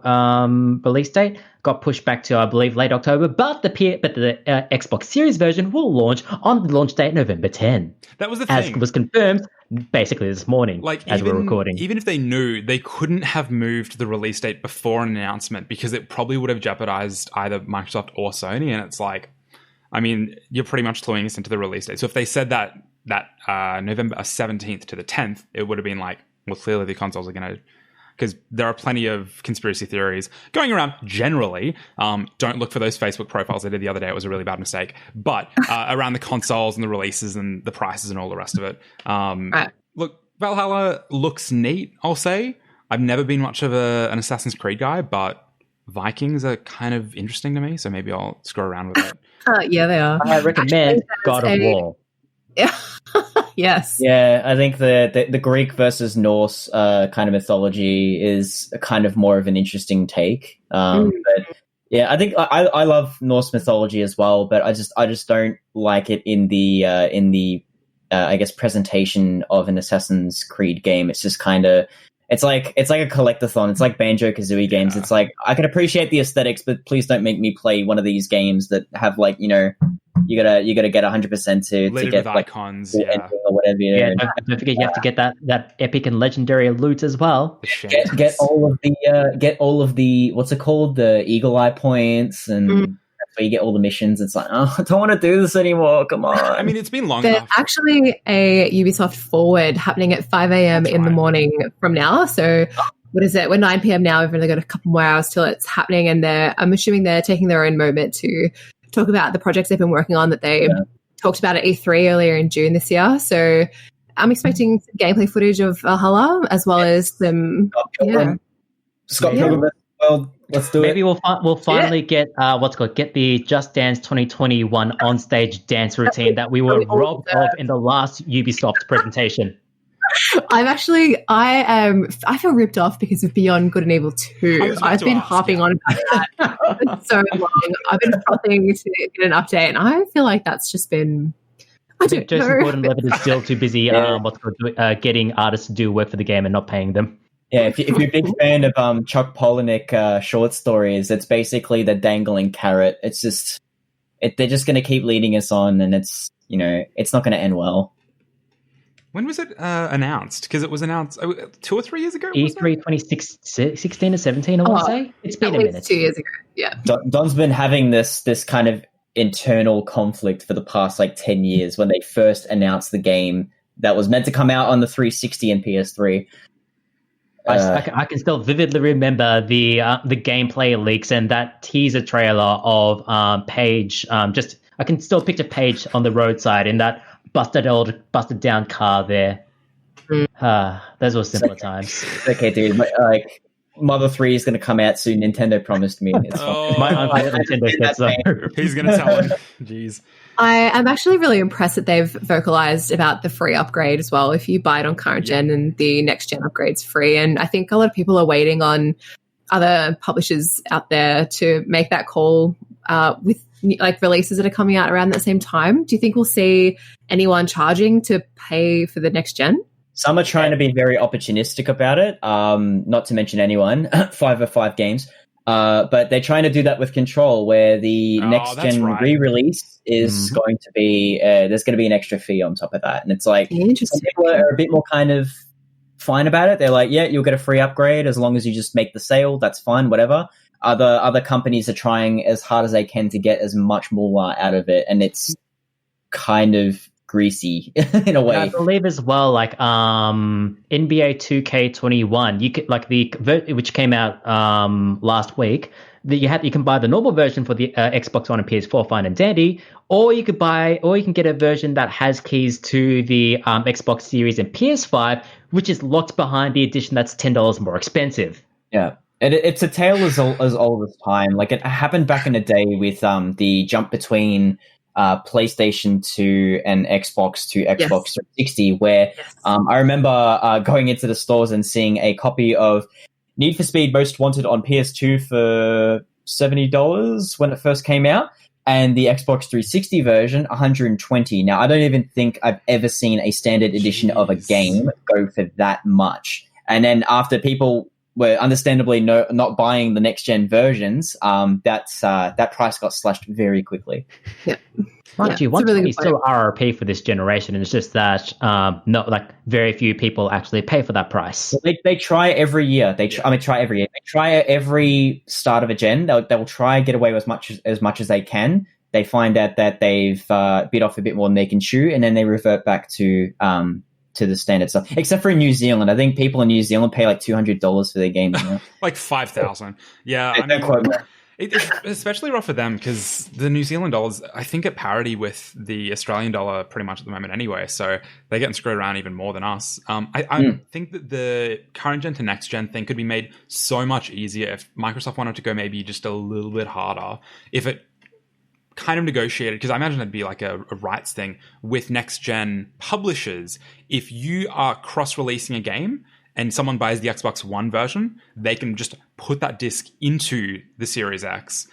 release date. Got pushed back to, I believe, late October. But the Xbox Series version will launch on the launch date November 10. That was the thing. As was confirmed basically this morning, as we're recording. Even if they knew, they couldn't have moved the release date before an announcement, because it probably would have jeopardized either Microsoft or Sony. And it's I mean, you're pretty much throwing us into the release date. So if they said that November 17th to the 10th, it would have been clearly the consoles are going to... Because there are plenty of conspiracy theories going around generally. Don't look for those Facebook profiles I did the other day. It was a really bad mistake. But around the consoles and the releases and the prices and all the rest of it. Right. Look, Valhalla looks neat, I'll say. I've never been much of an Assassin's Creed guy, but Vikings are kind of interesting to me, so maybe I'll screw around with it. Yeah, they are. I recommend God of War. Yeah. Yes. Yeah, I think the Greek versus Norse kind of mythology is a kind of more of an interesting take. But yeah, I think I love Norse mythology as well, but I just don't like it in the I guess presentation of an Assassin's Creed game. It's just kind of It's like a collectathon. It's like Banjo-Kazooie games. Yeah. It's I can appreciate the aesthetics, but please don't make me play one of these games that have You gotta get 100% to Littered get with like icons, full yeah. ending or whatever. Yeah, don't forget you have to get that epic and legendary loot as well. Get all of the what's it called, the eagle eye points, and that's where you get all the missions. It's like, oh, I don't want to do this anymore. Come on. I mean, it's been long There's enough. actually a Ubisoft Forward happening at 5 a.m. That's in the right. morning from now. So what is it? We're 9 p.m. now. We've only got a couple more hours till it's happening, and I'm assuming they're taking their own moment to talk about the projects they've been working on that they talked about at E3 earlier in June this year. So I'm expecting some gameplay footage of Valhalla as well as some Scott Pilgrim. Well, let's do Maybe it. we'll finally get get the Just Dance 2021 onstage dance routine that we were robbed of in the last Ubisoft presentation. I feel ripped off because of Beyond Good and Evil 2. I've been harping on about that for so long. I've been frothing to get an update, and I feel like that's just been. I don't Joseph know. Gordon-Levitt is still too busy getting artists to do work for the game and not paying them. Yeah, if you're a big fan of Chuck Palahniuk short stories, it's basically the dangling carrot. It's just they're just going to keep leading us on, and it's not going to end well. When was it announced? Because it was announced 2 or 3 years ago. E3 2016 or 17, I want to say. It's been a minute. 2 years ago. Yeah. Don's been having this kind of internal conflict for the past 10 years when they first announced the game that was meant to come out on the 360 and PS3. I can still vividly remember the gameplay leaks and that teaser trailer of Paige. I can still picture Paige on the roadside in that busted down car there. Those were simpler times. Okay, dude. Mother 3 is going to come out soon. Nintendo promised me. It's fine. My uncle at Nintendo said so. Who's going to tell him? Jeez. I am actually really impressed that they've vocalized about the free upgrade as well. If you buy it on current gen and the next gen upgrade's free. And I think a lot of people are waiting on other publishers out there to make that call with releases that are coming out around that same time. Do you think we'll see anyone charging to pay for the next gen? Some are trying to be very opportunistic about it. Not to mention anyone, 505 Games. But they're trying to do that with Control, where the next gen re-release is going to be there's going to be an extra fee on top of that, and it's some people are a bit more kind of fine about it. They're like, yeah, you'll get a free upgrade as long as you just make the sale. That's fine, whatever. Other companies are trying as hard as they can to get as much moolah out of it, and it's kind of greasy in a way. I believe as well, NBA 2K21, you could which came out last week. You can buy the normal version for the Xbox One and PS4, fine and dandy, or you can get a version that has keys to the Xbox Series and PS5, which is locked behind the edition that's $10 more expensive. Yeah. It's a tale as old as time. It happened back in the day with the jump between PlayStation 2 and Xbox to Xbox 360, where I remember going into the stores and seeing a copy of Need for Speed Most Wanted on PS2 for $70 when it first came out, and the Xbox 360 version, $120. Now, I don't even think I've ever seen a standard edition of a game go for that much. And then after people were understandably not buying the next gen versions, that price got slashed very quickly. Yeah. Mind you, 120 is still RRP for this generation, and it's just that very few people actually pay for that price. Well, they try every year. They try every year. They try every start of a gen. They'll try and get away with as much as they can. They find out that they've bit off a bit more than they can chew, and then they revert back to the standard stuff. Except for in New Zealand, I think people in New Zealand pay $200 for their games. You know? $5,000. Yeah, it's especially rough for them because the New Zealand dollar's, I think, at parity with the Australian dollar pretty much at the moment anyway. So they're getting screwed around even more than us. I think that the current gen to next gen thing could be made so much easier if Microsoft wanted to go maybe just a little bit harder. If it kind of negotiated, because I imagine it'd be a rights thing with next gen publishers. If you are cross-releasing a game and someone buys the Xbox One version, they can just put that disc into the Series X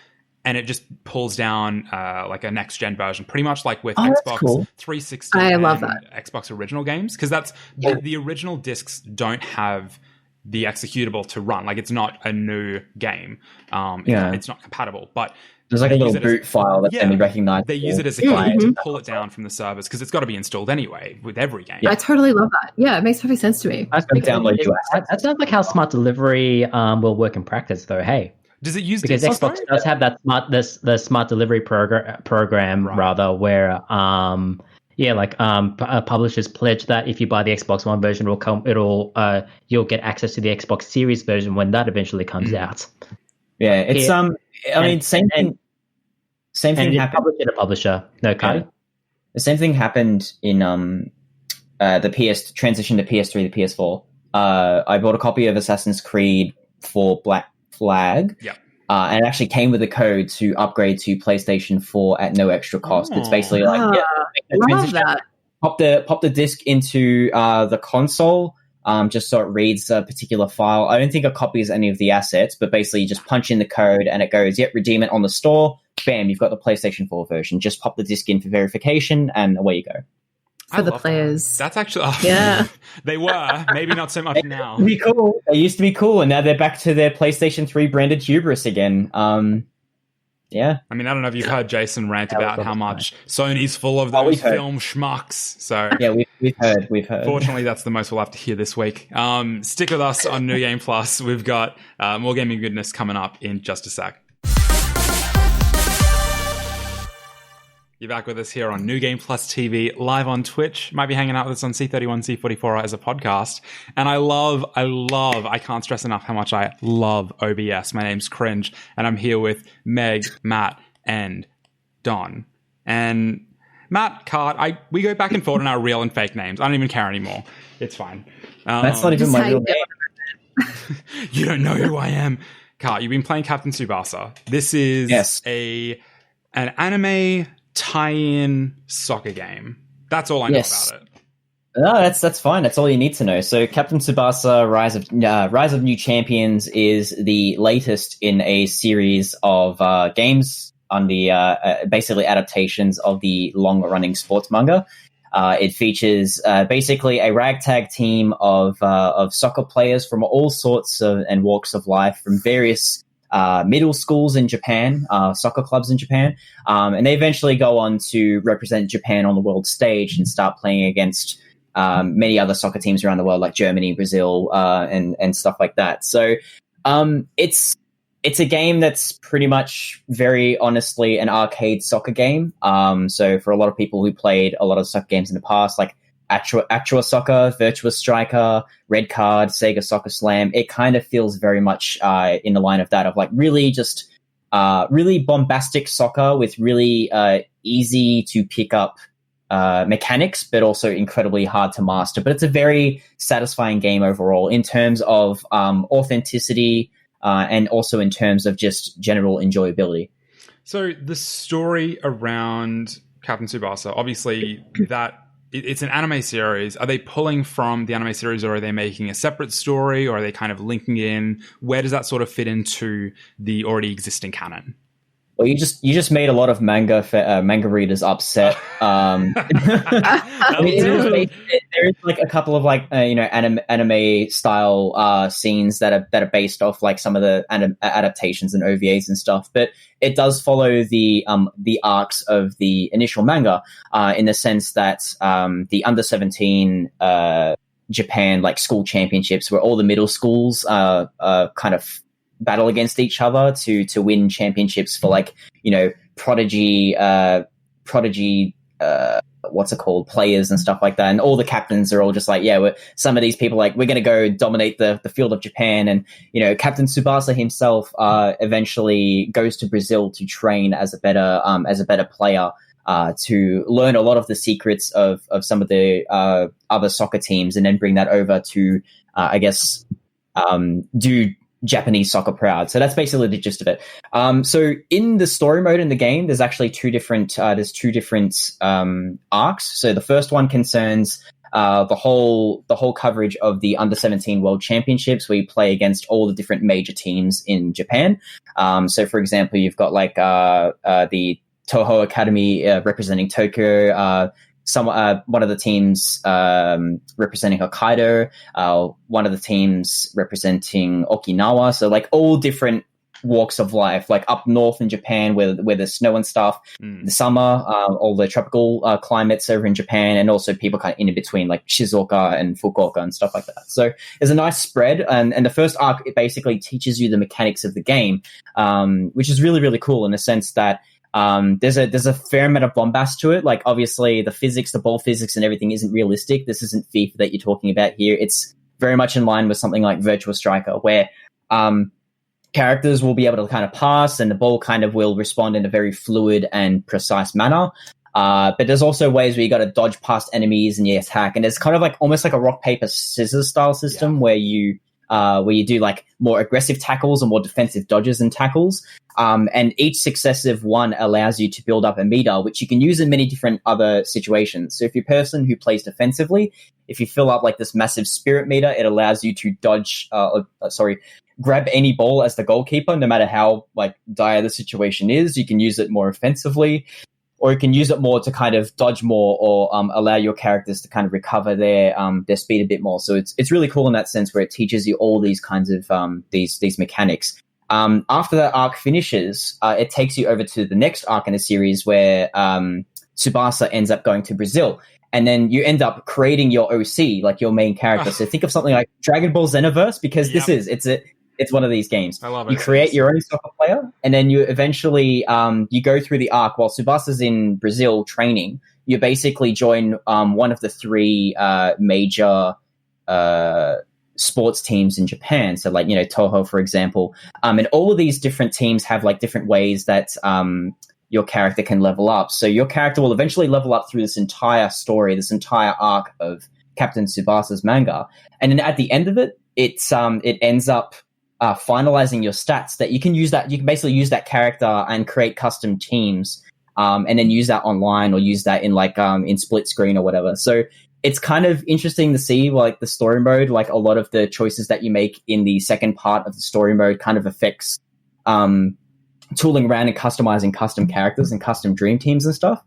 and it just pulls down a next gen version, pretty much like with Xbox 360 I love and that. Xbox original games, because that's the original discs don't have the executable to run. It's not a new game. It's not compatible, but There's like a They little use it as- boot file that can be recognized. They use it as a key to pull it down from the servers because it's got to be installed anyway with every game. I totally love that. Yeah, it makes perfect sense to me. That sounds like how smart delivery will work in practice, though. Hey, does it use because Xbox does have that the smart delivery program Right. rather where publishers pledge that if you buy the Xbox One version, you'll get access to the Xbox Series version when that eventually comes out. Yeah, it's same thing. Same thing happened. Publisher to publisher. No, Cardi? Yeah. The same thing happened in the PS transition to PS3 to PS4. I bought a copy of Assassin's Creed for Black Flag. Yeah. And it actually came with a code to upgrade to PlayStation 4 at no extra cost. It's basically like love that. Pop the disc into the console, just so it reads a particular file. I don't think it copies any of the assets, but basically you just punch in the code and it goes, redeem it on the store. Bam, you've got the PlayStation 4 version. Just pop the disc in for verification and away you go. For the players. That's actually... Yeah. They were. Maybe not so much now. They used to be cool, and now they're back to their PlayStation 3 branded hubris again. Yeah. I mean, I don't know if you've heard Jason rant about how much Sony's full of those film schmucks. So yeah, we've heard. Fortunately, that's the most we'll have to hear this week. Stick with us on New Game Plus. We've got more gaming goodness coming up in just a sec. You're back with us here on New Game Plus TV, live on Twitch. Might be hanging out with us on C31, C44 as a podcast. And I can't stress enough how much I love OBS. My name's Cringe, and I'm here with Meg, Matt, and Don. And Matt, Kart, we go back and forth on our real and fake names. I don't even care anymore. It's fine. That's not even my real name. You don't know who I am. Kart, you've been playing Captain Tsubasa. This is an anime tie-in soccer game. That's all I know about it. No, that's fine. That's all you need to know. So, Captain Tsubasa: Rise of New Champions is the latest in a series of games on the basically adaptations of the long-running sports manga. It features basically a ragtag team of soccer players from all sorts and walks of life, from various middle schools in Japan, soccer clubs in Japan, and they eventually go on to represent Japan on the world stage and start playing against many other soccer teams around the world, like Germany, Brazil, and stuff like that. So it's a game that's pretty much very honestly an arcade soccer game. So for a lot of people who played a lot of soccer games in the past, like Actua Soccer, Virtua Striker, Red Card, Sega Soccer Slam, it kind of feels very much in the line of that, of like really just really bombastic soccer with really easy to pick up mechanics, but also incredibly hard to master. But it's a very satisfying game overall in terms of authenticity and also in terms of just general enjoyability. So the story around Captain Tsubasa, obviously that it's an anime series. Are they pulling from the anime series, or are they making a separate story, or are they kind of linking in? Where does that sort of fit into the already existing canon? Well, you just made a lot of manga readers upset. I mean, there is like a couple of like anime style scenes that are based off like some of the adaptations and OVAs and stuff, but it does follow the arcs of the initial manga in the sense that the under-17 Japan like school championships, where all the middle schools kind of battle against each other to win championships for like prodigy players and stuff like that, and all the captains are all just like, some of these people like, we're going to go dominate the field of Japan. And Captain Tsubasa himself eventually goes to Brazil to train as a better player, to learn a lot of the secrets of some of the other soccer teams, and then bring that over to do Japanese soccer proud. So that's basically the gist of it. So in the story mode in the game, there's actually two different arcs. So the first one concerns the whole coverage of the under-17 World Championships, where you play against all the different major teams in Japan. So for example, you've got like the Toho Academy representing Tokyo, one of the teams representing Hokkaido, one of the teams representing Okinawa. So like all different walks of life, like up north in Japan where there's snow and stuff, the summer, all the tropical climates over in Japan, and also people kind of in between like Shizuoka and Fukuoka and stuff like that. So there's a nice spread, and the first arc, it basically teaches you the mechanics of the game, which is really, really cool in the sense that there's a fair amount of bombast to it. Like obviously the physics, the ball physics and everything isn't realistic. This isn't FIFA that you're talking about here. It's very much in line with something like Virtua Striker, where characters will be able to kind of pass and the ball kind of will respond in a very fluid and precise manner. But there's also ways where you got to dodge past enemies and you attack. And it's kind of like almost like a rock, paper, scissors style system where you do like more aggressive tackles and more defensive dodges and tackles. And each successive one allows you to build up a meter, which you can use in many different other situations. So if you're a person who plays defensively, if you fill up like this massive spirit meter, it allows you to grab any ball as the goalkeeper, no matter how like dire the situation is. You can use it more offensively, or you can use it more to kind of dodge more, or allow your characters to kind of recover their speed a bit more. So it's really cool in that sense, where it teaches you all these kinds of these mechanics. After that arc finishes, it takes you over to the next arc in the series where Tsubasa ends up going to Brazil. And then you end up creating your OC, like your main character. So think of something like Dragon Ball Xenoverse, because it's one of these games. I love it. You create your own soccer player, and then you eventually you go through the arc while Tsubasa's in Brazil training. You basically join one of the three major sports teams in Japan. So like, Toho, for example. And all of these different teams have like different ways that your character can level up. So your character will eventually level up through this entire story, this entire arc of Captain Tsubasa's manga. And then at the end of it, it ends up finalizing your stats that you can use. That you can basically use that character and create custom teams, and then use that online, or use that in like in split screen or whatever. So it's kind of interesting to see like the story mode, like a lot of the choices that you make in the second part of the story mode kind of affects tooling around and customizing custom characters and custom dream teams and stuff.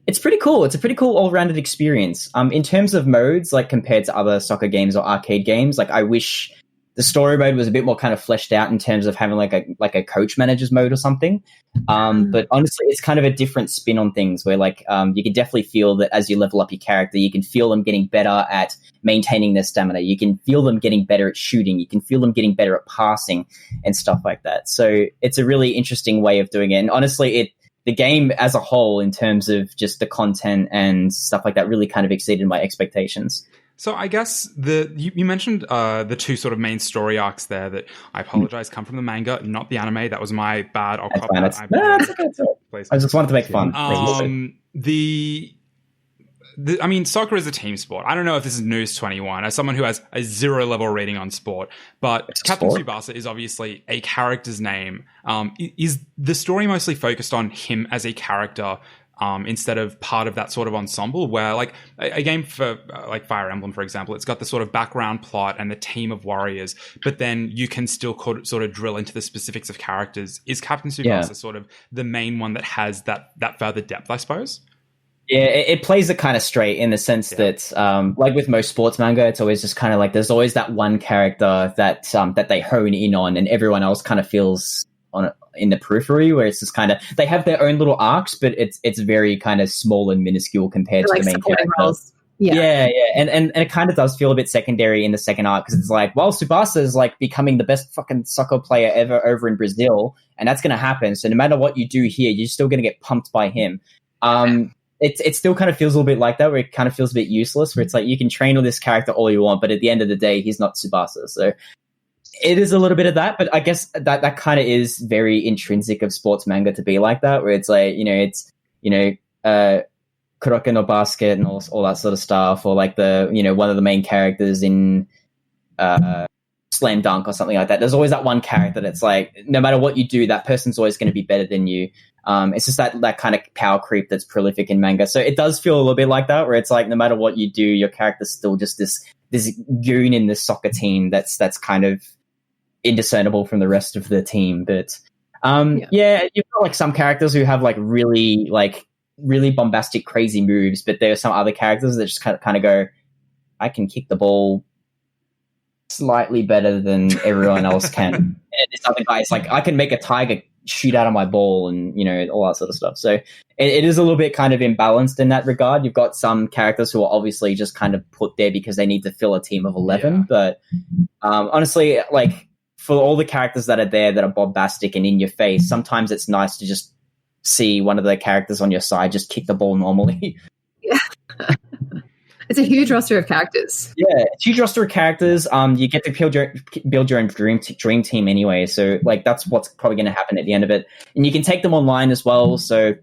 It's pretty cool. It's a pretty cool all-rounded experience. In terms of modes, like compared to other soccer games or arcade games, like I wish the story mode was a bit more kind of fleshed out in terms of having like a coach manager's mode or something. But honestly, it's kind of a different spin on things where like you can definitely feel that as you level up your character, you can feel them getting better at maintaining their stamina. You can feel them getting better at shooting. You can feel them getting better at passing and stuff like that. So it's a really interesting way of doing it. And honestly, the game as a whole, in terms of just the content and stuff like that, really kind of exceeded my expectations. So I guess you mentioned the two sort of main story arcs there that, I apologize, come from the manga, not the anime. That was my bad. I'll cop that. That's okay. I just wanted to make fun. I mean, soccer is a team sport. I don't know if this is news to anyone, as someone who has a 0 level rating on sport, but Captain Tsubasa is obviously a character's name. Is the story mostly focused on him as a character, instead of part of that sort of ensemble, where like a game for like Fire Emblem, for example, it's got the sort of background plot and the team of warriors, but then you can still sort of drill into the specifics of characters. Is Captain Tsubasa sort of the main one that has that further depth, I suppose? Yeah, it plays it kind of straight in the sense that, like with most sports manga, it's always just kind of like there's always that one character that they hone in on, and everyone else kind of feels in the periphery, where it's just kind of they have their own little arcs, but it's very kind of small and minuscule compared to the main character. Roles. Yeah, and it kind of does feel a bit secondary in the second arc, because it's like, well, Tsubasa is like becoming the best fucking soccer player ever over in Brazil, and that's going to happen. So no matter what you do here, you're still going to get pumped by him. It still kind of feels a little bit like that, where it kind of feels a bit useless, where it's like you can train on this character all you want, but at the end of the day, he's not Tsubasa. So it is a little bit of that, but I guess that kind of is very intrinsic of sports manga to be like that, where it's like, Kuroko no Basket and all that sort of stuff, or like one of the main characters in Slam Dunk or something like that. There's always that one character that's like, no matter what you do, that person's always going to be better than you. It's just that kind of power creep that's prolific in manga. So it does feel a little bit like that, where it's like no matter what you do, your character's still just this goon in this soccer team that's kind of indiscernible from the rest of the team. But you've got like some characters who have like really bombastic, crazy moves, but there are some other characters that just kind of go, I can kick the ball slightly better than everyone else can. this other guy's like, I can make a tiger shoot out of my ball and, all that sort of stuff. So it is a little bit kind of imbalanced in that regard. You've got some characters who are obviously just kind of put there because they need to fill a team of 11. But honestly, like for all the characters that are there that are bombastic and in your face, sometimes it's nice to just see one of the characters on your side just kick the ball normally. Yeah. It's a huge roster of characters. Yeah, it's a huge roster of characters. You get to build your own dream team anyway. So like that's what's probably going to happen at the end of it. And you can take them online as well. So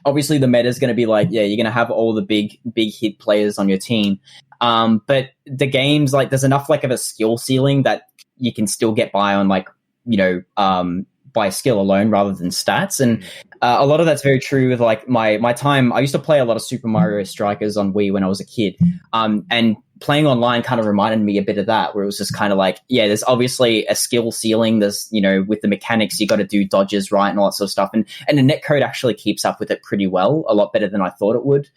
obviously the meta is going to be like, you're going to have all the big hit players on your team. But the game's like there's enough like of a skill ceiling that you can still get by on like by skill alone rather than stats. And a lot of that's very true with like my time. I used to play a lot of Super Mario Strikers on Wii when I was a kid. And playing online kind of reminded me a bit of that, where it was just kind of like, there's obviously a skill ceiling. There's, with the mechanics, you got to do dodges right and all that sort of stuff. And the netcode actually keeps up with it pretty well, a lot better than I thought it would.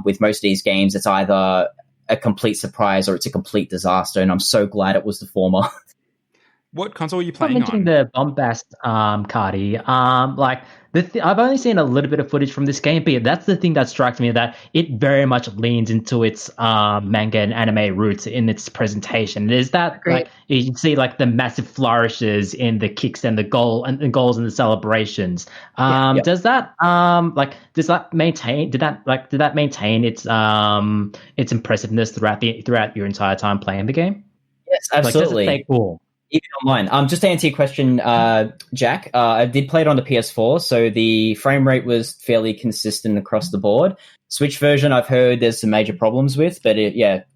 With most of these games, it's either a complete surprise or it's a complete disaster. And I'm so glad it was the former. What console are you playing mentioning on? The bombast, Cardi. Like I've only seen a little bit of footage from this game, but that's the thing that strikes me, that it very much leans into its manga and anime roots in its presentation. There's that Great. like you can see like the massive flourishes in the kicks and the goals and the celebrations. Does that maintain? Did that maintain its impressiveness throughout your entire time playing the game? Yes, absolutely. Like, does it stay cool? Even online. Just to answer your question, Jack, I did play it on the PS4, so the frame rate was fairly consistent across the board. Switch version, I've heard there's some major problems with, but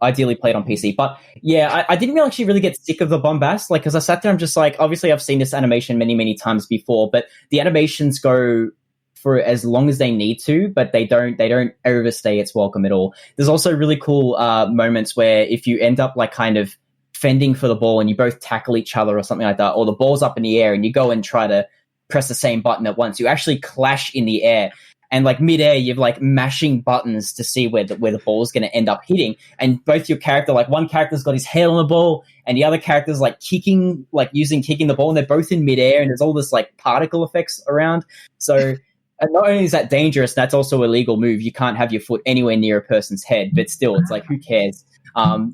ideally played on PC. But I didn't actually really get sick of the bombast, like, because I sat there, I'm just like, obviously I've seen this animation many, many times before, but the animations go for as long as they need to, but they don't overstay its welcome at all. There's also really cool moments where if you end up like kind of fending for the ball and you both tackle each other or something like that, or the ball's up in the air and you go and try to press the same button at once, you actually clash in the air, and like mid-air you're like mashing buttons to see where the ball is going to end up hitting, and both your character, like one character's got his head on the ball and the other character's like kicking the ball, and they're both in mid-air and there's all this like particle effects around. So and not only is that dangerous, that's also a legal move. You can't have your foot anywhere near a person's head, but still it's like, who cares?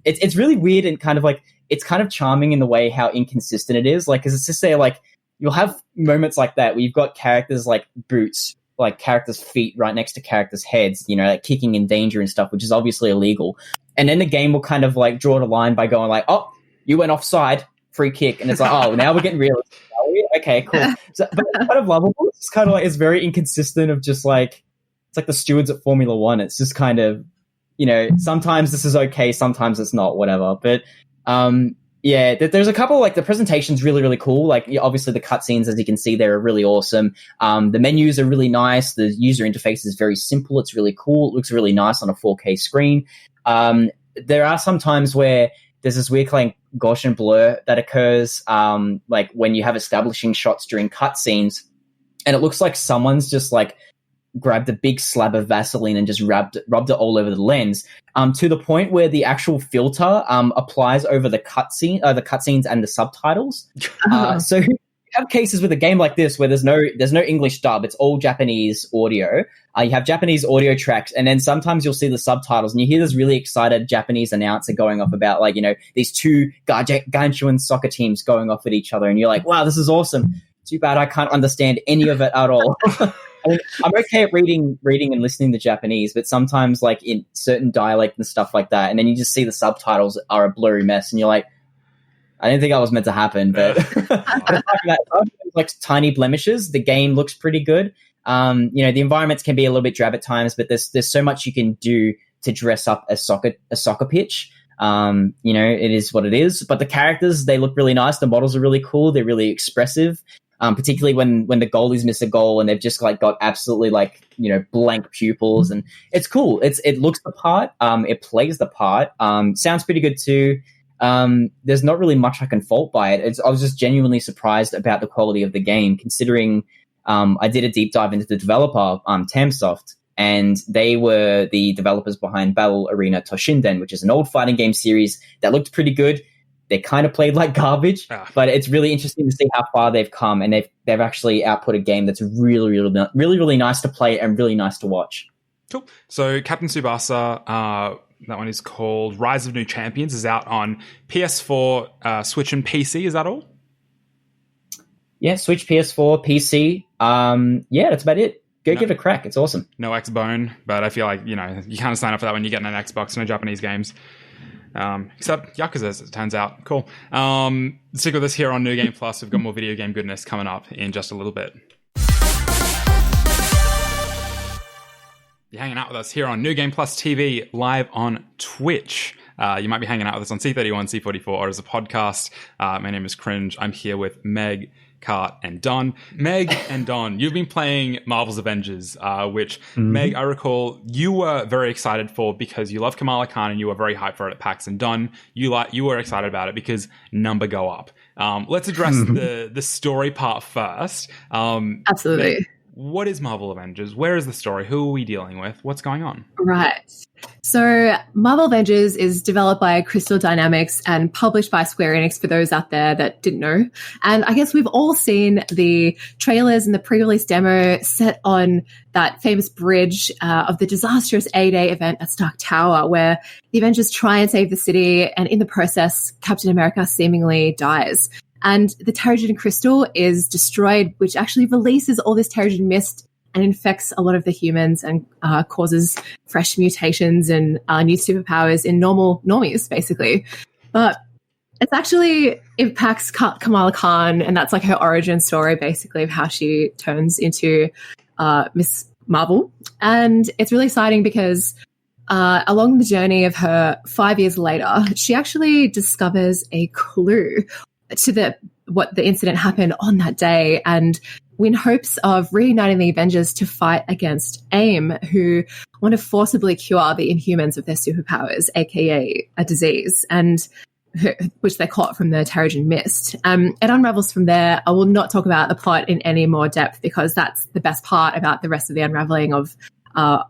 It's really weird and kind of like, it's kind of charming in the way how inconsistent it is. Like, cause it's just there, like you'll have moments like that where you've got characters like boots, like characters' feet right next to characters' heads, like kicking in danger and stuff, which is obviously illegal. And then the game will kind of like draw the line by going like, oh, you went offside, free kick. And it's like, oh, now we're getting realistic, are we? Okay, cool. So, but it's kind of lovable. It's kind of like, it's very inconsistent of just like, it's like the stewards at Formula One. It's just kind of, sometimes this is okay, sometimes it's not, whatever. But there's a couple, like the presentation's really, really cool. Like obviously the cutscenes, as you can see, they're really awesome. The menus are really nice. The user interface is very simple. It's really cool. It looks really nice on a 4K screen. There are some times where there's this weird like Gaussian blur that occurs, like when you have establishing shots during cutscenes, and it looks like someone's just like grabbed a big slab of Vaseline and just rubbed it all over the lens, to the point where the actual filter applies over the cutscenes and the subtitles. So you have cases with a game like this where there's no English dub; it's all Japanese audio. You have Japanese audio tracks, and then sometimes you'll see the subtitles, and you hear this really excited Japanese announcer going off about like these two gargantuan soccer teams going off at each other, and you're like, wow, this is awesome. Too bad I can't understand any of it at all. I mean, I'm okay at reading and listening to Japanese, but sometimes like in certain dialect and stuff like that, and then you just see the subtitles are a blurry mess, and you're like, I didn't think that was meant to happen. But like tiny blemishes, the game looks pretty good. The environments can be a little bit drab at times, but there's so much you can do to dress up a soccer pitch. It is what it is. But the characters, they look really nice. The models are really cool. They're really expressive. Particularly when the goalies miss a goal and they've just like got absolutely like, blank pupils, and it's cool. It looks the part. It plays the part. Sounds pretty good too. There's not really much I can fault by it. I was just genuinely surprised about the quality of the game, considering I did a deep dive into the developer, Tamsoft, and they were the developers behind Battle Arena Toshinden, which is an old fighting game series that looked pretty good. they're kind of played like garbage. But it's really interesting to see how far they've come, and they've actually output a game that's really nice to play and really nice to watch. Cool. So Captain Tsubasa, that one is called Rise of New Champions, is out on PS4, Switch, and PC. Is that all? Yeah, Switch, PS4, PC. That's about it. Go give it a crack. It's awesome. No Xbone, but I feel like, you kind of sign up for that when you get an Xbox, no Japanese games. Except Yakuza, as it turns out. Cool. Stick with us here on New Game Plus. We've got more video game goodness coming up in just a little bit. You're hanging out with us here on New Game Plus TV, live on Twitch. You might be hanging out with us on C31, C44, or as a podcast. My name is Cringe. I'm here with Meg, Kart, and Don. Meg and Don, you've been playing Marvels Avengers, which, Meg, I recall you were very excited for because you love Kamala Khan and you were very hyped for it at PAX. And Don, you were excited about it because number go up. Let's address the story part first. Absolutely. Meg, what is Marvel Avengers? Where is the story? Who are we dealing with? What's going on? Right. So Marvel Avengers is developed by Crystal Dynamics and published by Square Enix, for those out there that didn't know. And I guess we've all seen the trailers and the pre-release demo set on that famous bridge of the disastrous A-Day event at Stark Tower, where the Avengers try and save the city, and in the process, Captain America seemingly dies. And the Terrigen Crystal is destroyed, which actually releases all this Terrigen mist and infects a lot of the humans and causes fresh mutations and new superpowers in normies, basically. But it's actually impacts Kamala Khan, and that's like her origin story, basically, of how she turns into Miss Marvel. And it's really exciting because along the journey of her 5 years later, she actually discovers a clue to what the incident happened on that day, and in hopes of reuniting the Avengers to fight against AIM, who want to forcibly cure the Inhumans of their superpowers, aka a disease, and which they caught from the Terrigen Mist. It unravels from there. I will not talk about the plot in any more depth because that's the best part about the rest of the unraveling of I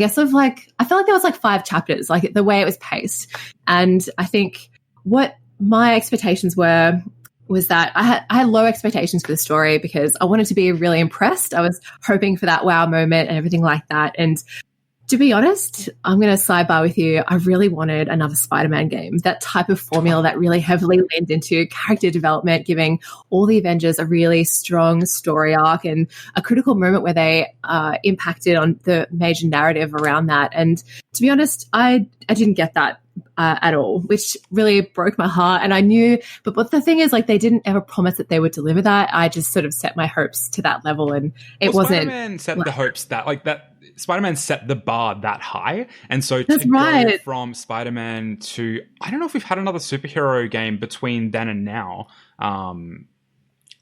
feel like there was like 5 chapters, like the way it was paced. And I think what my expectations was that I had low expectations for the story because I wanted to be really impressed. I was hoping for that wow moment and everything like that. And to be honest, I'm going to sidebar with you. I really wanted another Spider-Man game, that type of formula that really heavily leaned into character development, giving all the Avengers a really strong story arc and a critical moment where they impacted on the major narrative around that. And to be honest, I didn't get that at all, which really broke my heart. And I knew, but the thing is, like, they didn't ever promise that they would deliver that. I just sort of set my hopes to that level, and it wasn't. Spider-Man set the hopes that Spider-Man set the bar that high, and so that's to right. go from Spider-Man to, I don't know if we've had another superhero game between then and now.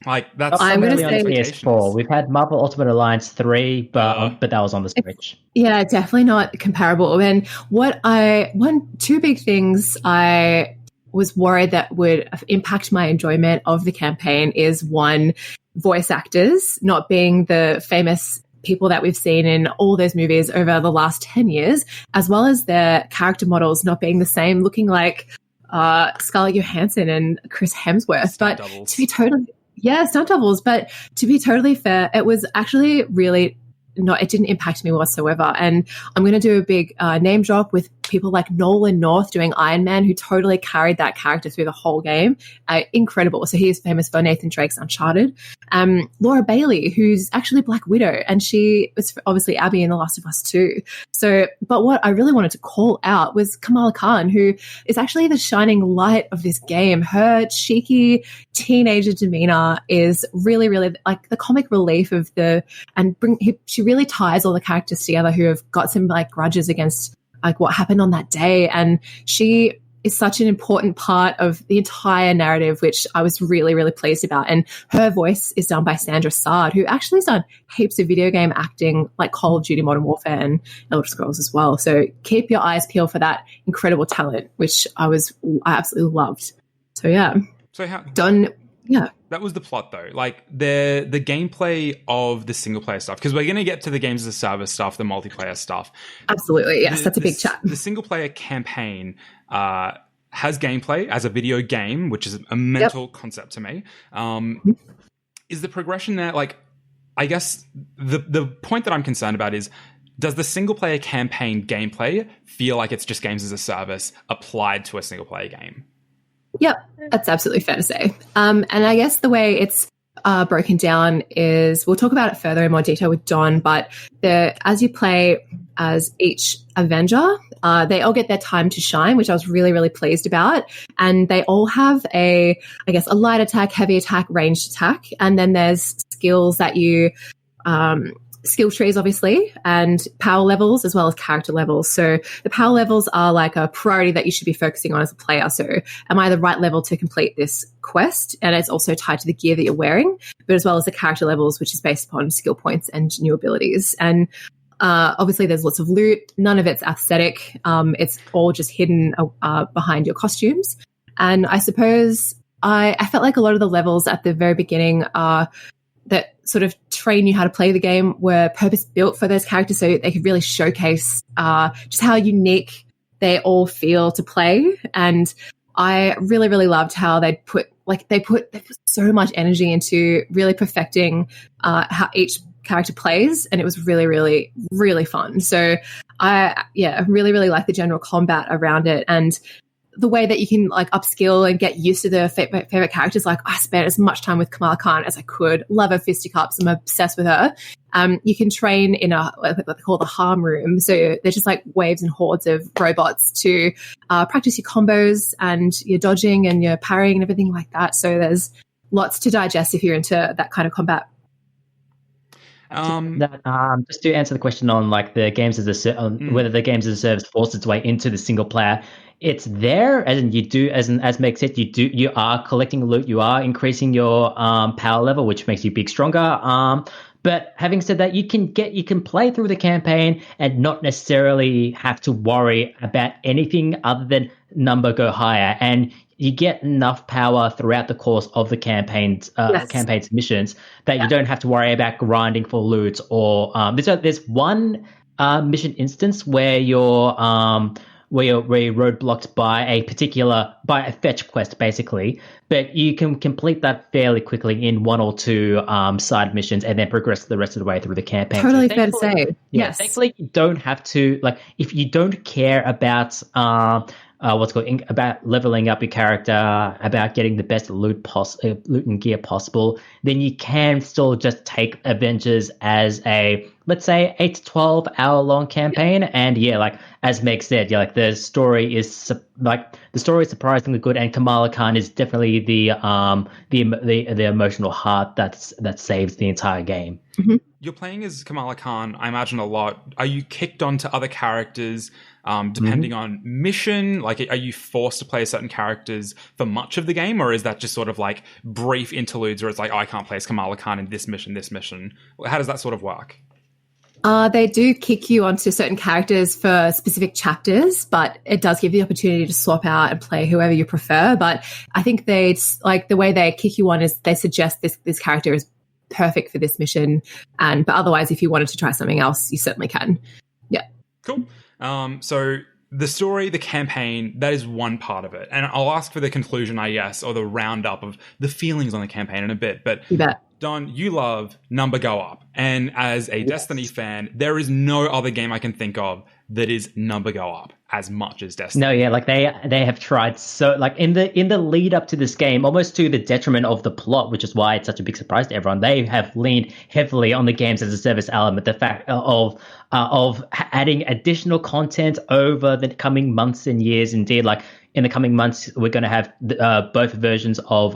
That's I'm going to say PS4. We've had Marvel Ultimate Alliance 3, but that was on the Switch. Yeah, definitely not comparable. And two big things I was worried that would impact my enjoyment of the campaign is, one, voice actors not being the famous people that we've seen in all those movies over the last 10 years, as well as their character models not being the same, looking like Scarlett Johansson and Chris Hemsworth. But to be totally... Yeah, stunt doubles. But to be totally fair, it was actually really it didn't impact me whatsoever. And I'm going to do a big name drop with people like Nolan North doing Iron Man, who totally carried that character through the whole game. Incredible. So he is famous for Nathan Drake's Uncharted. Laura Bailey, who's actually Black Widow, and she was obviously Abby in The Last of Us 2. So, but what I really wanted to call out was Kamala Khan, who is actually the shining light of this game. Her cheeky teenager demeanor is really, really like the comic relief of she really ties all the characters together who have got some like grudges against like what happened on that day. And she is such an important part of the entire narrative, which I was really, really pleased about. And her voice is done by Sandra Sard, who actually has done heaps of video game acting like Call of Duty Modern Warfare and Elder Scrolls as well. So keep your eyes peeled for that incredible talent, which I absolutely loved. So yeah. So how done. Yeah. That was the plot, though. Like, the gameplay of the single-player stuff, because we're going to get to the games as a service stuff, the multiplayer stuff. Absolutely, yes. That's a big chat. The single-player campaign, has gameplay as a video game, which is a mental concept to me. Is the progression there, like, I guess the point that I'm concerned about is, does the single-player campaign gameplay feel like it's just games as a service applied to a single-player game? Yep, that's absolutely fair to say. And I guess the way it's broken down is, we'll talk about it further in more detail with Don, but as you play as each Avenger, they all get their time to shine, which I was really, really pleased about. And they all have a light attack, heavy attack, ranged attack. And then there's skills that you, skill trees, obviously, and power levels as well as character levels. So the power levels are like a priority that you should be focusing on as a player. So am I the right level to complete this quest? And it's also tied to the gear that you're wearing, but as well as the character levels, which is based upon skill points and new abilities. And obviously there's lots of loot. None of it's aesthetic. It's all just hidden behind your costumes. And I suppose I felt like a lot of the levels at the very beginning that sort of train you how to play the game were purpose built for those characters, so they could really showcase just how unique they all feel to play. And I really, really loved how they put so much energy into really perfecting how each character plays, and it was really, really, really fun. So I really, really like the general combat around it, and the way that you can like upskill and get used to the favorite characters. Like, I spent as much time with Kamala Khan as I could. Love her fisticuffs. I'm obsessed with her. You can train in what they call the harm room. So they're just like waves and hordes of robots to practice your combos and your dodging and your parrying and everything like that. So there's lots to digest if you're into that kind of combat. Just to answer the question on like the games as whether the games as a service forces its way into the single player, it's there, as Meg said, you are collecting loot, you are increasing your power level, which makes you big stronger. But having said that, you can play through the campaign and not necessarily have to worry about anything other than number go higher, and you get enough power throughout the course of the campaign's missions that you don't have to worry about grinding for loot or there's one mission instance where you're roadblocked by a fetch quest, basically, but you can complete that fairly quickly in one or two side missions and then progress the rest of the way through the campaign. Totally fair to say. Yeah, yes. Thankfully, you don't have to, like, if you don't care about about leveling up your character, about getting the best loot and gear possible, then you can still just take Avengers as a, let's say, 8 to 12 hour long campaign. And yeah, like as Meg said, the story is surprisingly good, and Kamala Khan is definitely the emotional heart that saves the entire game. Mm-hmm. You're playing as Kamala Khan, I imagine, a lot. Are you kicked onto other characters depending on mission? Like, are you forced to play certain characters for much of the game, or is that just sort of like brief interludes where it's like, oh, I can't play as Kamala Khan in this mission? How does that sort of work? They do kick you onto certain characters for specific chapters, but it does give you the opportunity to swap out and play whoever you prefer. But I think the way they kick you on is they suggest this character is perfect for this mission, but otherwise, if you wanted to try something else, you certainly can. Yeah. Cool. So the story, the campaign, that is one part of it. And I'll ask for the conclusion, I guess, or the roundup of the feelings on the campaign in a bit. But you bet. Don, you love Number Go Up. And as a Destiny fan, there is no other game I can think of that is Number Go Up as much as Destiny. No, yeah, like they have tried so, like in the lead up to this game, almost to the detriment of the plot, which is why it's such a big surprise to everyone. They have leaned heavily on the games as a service element, the fact of adding additional content over the coming months and years. Indeed, like in the coming months, we're going to have both versions of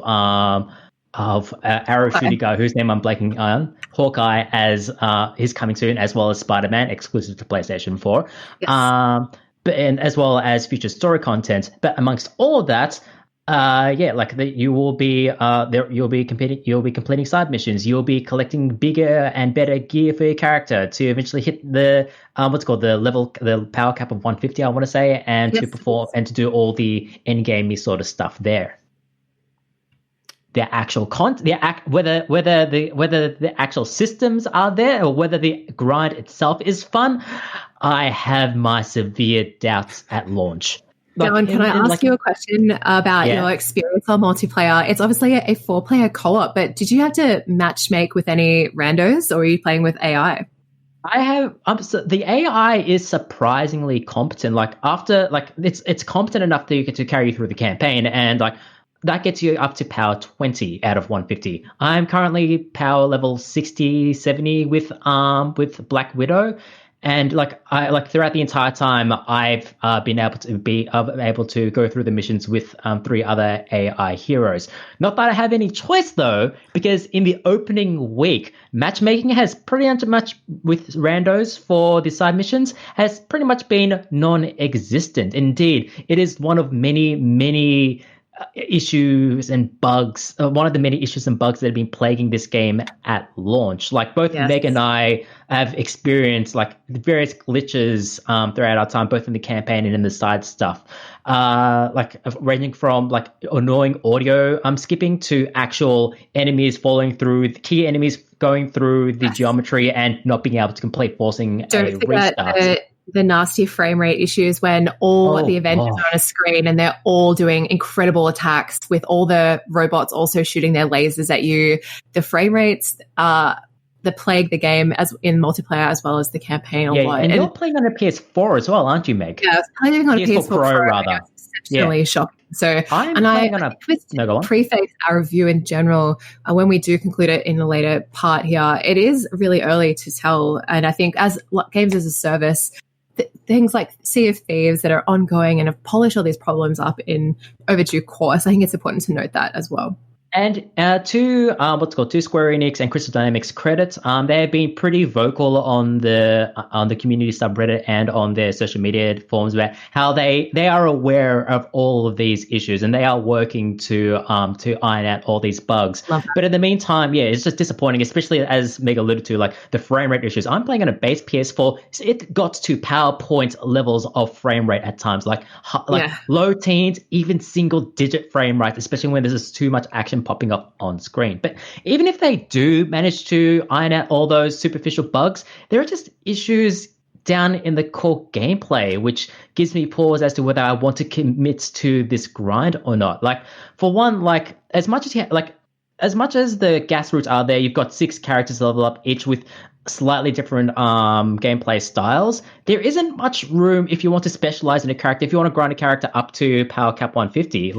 arrow shooting guy, whose name I'm blanking on, Hawkeye, as is coming soon, as well as Spider-Man, exclusive to PlayStation 4. Yes. And as well as future story content. But amongst all of that, you will be you'll be completing side missions. You'll be collecting bigger and better gear for your character to eventually hit the the power cap of 150, I want to say, and to perform and to do all the end gamey sort of stuff there. The actual whether the actual systems are there or whether the grind itself is fun, I have my severe doubts at launch. Dylan, can I ask you a question about your experience on multiplayer? It's obviously a 4-player co-op, but did you have to matchmake with any randos, or were you playing with AI? I have so the AI is surprisingly competent. Like after it's competent enough to carry you through the campaign, and like that gets you up to power 20 out of 150. I'm currently power level 60, 70 with Black Widow. And throughout the entire time, I've been able to go through the missions with 3 other AI heroes. Not that I have any choice though, because in the opening week, matchmaking has pretty much with randos for the side missions has pretty much been non-existent. Indeed, it is one of many issues and bugs. One of the many issues and bugs that have been plaguing this game at launch. Like both Meg and I have experienced like various glitches throughout our time, both in the campaign and in the side stuff. Ranging from like annoying audio skipping to actual enemies falling through, the key enemies going through the geometry and not being able to complete, forcing a restart. The nasty frame rate issues when all the Avengers are on a screen and they're all doing incredible attacks with all the robots also shooting their lasers at you. The frame rates the plague the game as in multiplayer as well as the campaign a lot. And you're playing on a PS4 as well, aren't you, Meg? Yeah, I was playing on a PS4 Pro rather. Exceptionally shocking. So, preface our review in general, when we do conclude it in a later part here, it is really early to tell. And I think as games as a service, things like Sea of Thieves that are ongoing and have polished all these problems up in overdue course, I think it's important to note that as well. And to Square Enix and Crystal Dynamics credits, they have been pretty vocal on the community subreddit and on their social media forums about how they are aware of all of these issues and they are working to iron out all these bugs. But in the meantime, it's just disappointing, especially as Meg alluded to, like the frame rate issues. I'm playing on a base PS4. So it got to PowerPoint levels of frame rate at times, like low teens, even single digit frame rates, especially when there's just too much action popping up on screen. But even if they do manage to iron out all those superficial bugs, there are just issues down in the core gameplay, which gives me pause as to whether I want to commit to this grind or not. Like, for one, like as much as the gas routes are there, you've got 6 characters to level up, each with slightly different gameplay styles. There isn't much room if you want to specialize in a character. If you want to grind a character up to power cap 150,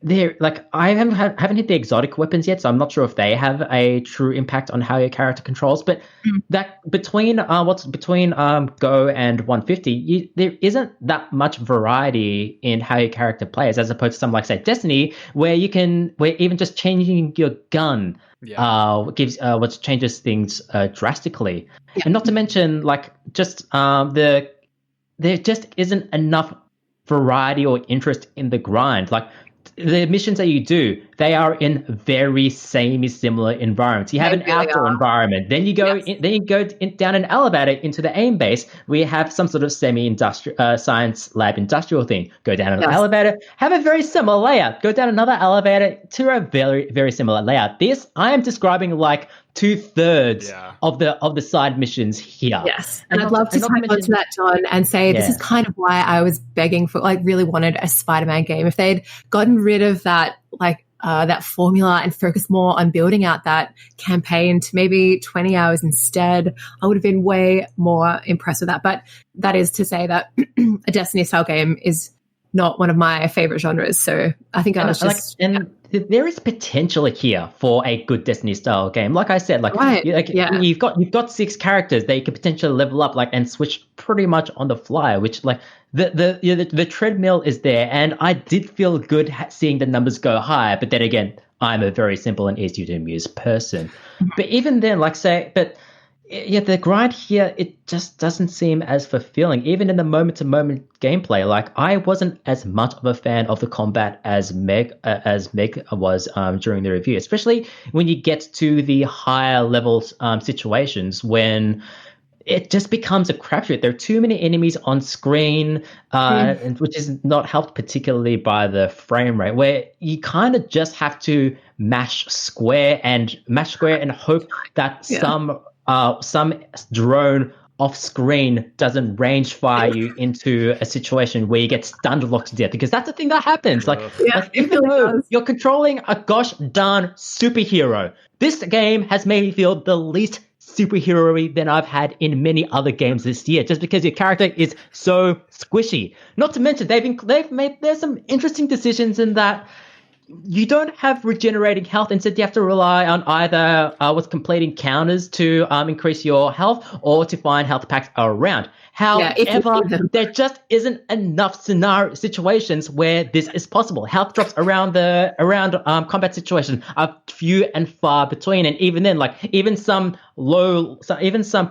I haven't hit the exotic weapons yet, so I'm not sure if they have a true impact on how your character controls. But that between Go and 150, there isn't that much variety in how your character plays, as opposed to something like, say, Destiny, where even just changing your gun changes things drastically. And not to mention, there just isn't enough variety or interest in the grind. Like, the missions that you do, they are in very similar environments. You have an outdoor environment, then you go down an elevator into the aim base where you have some sort of semi-industrial science lab industrial thing. Go down an elevator, have a very similar layout. Go down another elevator to a very, very similar layout. This I am describing like 2/3 of the side missions here. Yes, and I'd love to type onto that, John, and say this is kind of why I was begging for, really wanted a Spider-Man game. If they'd gotten rid of that, that formula and focused more on building out that campaign to maybe 20 hours instead, I would have been way more impressed with that. But that is to say that a Destiny-style game is not one of my favorite genres. So I think I was just... There is potential here for a good Destiny style game. Like I said, you've got 6 characters that you could potentially level up and switch pretty much on the fly, which the treadmill is there, and I did feel good seeing the numbers go higher. But then again, I'm a very simple and easy to amuse person. But even then, the grind here, it just doesn't seem as fulfilling. Even in the moment-to-moment gameplay, I wasn't as much of a fan of the combat as Meg was during the review, especially when you get to the higher level situations when it just becomes a crapshoot. There are too many enemies on screen, which is not helped particularly by the frame rate, where you kind of just have to mash square and hope that some drone off screen doesn't range fire you into a situation where you get stunned locked to death, because that's the thing that happens. Like even though you're controlling a gosh darn superhero, this game has made me feel the least superhero-y than I've had in many other games this year, just because your character is so squishy. Not to mention there's some interesting decisions in that you don't have regenerating health. Instead, you have to rely on either completing counters to increase your health or to find health packs around. However, there just isn't enough situations where this is possible. Health drops around combat situations are few and far between, and even then, like even some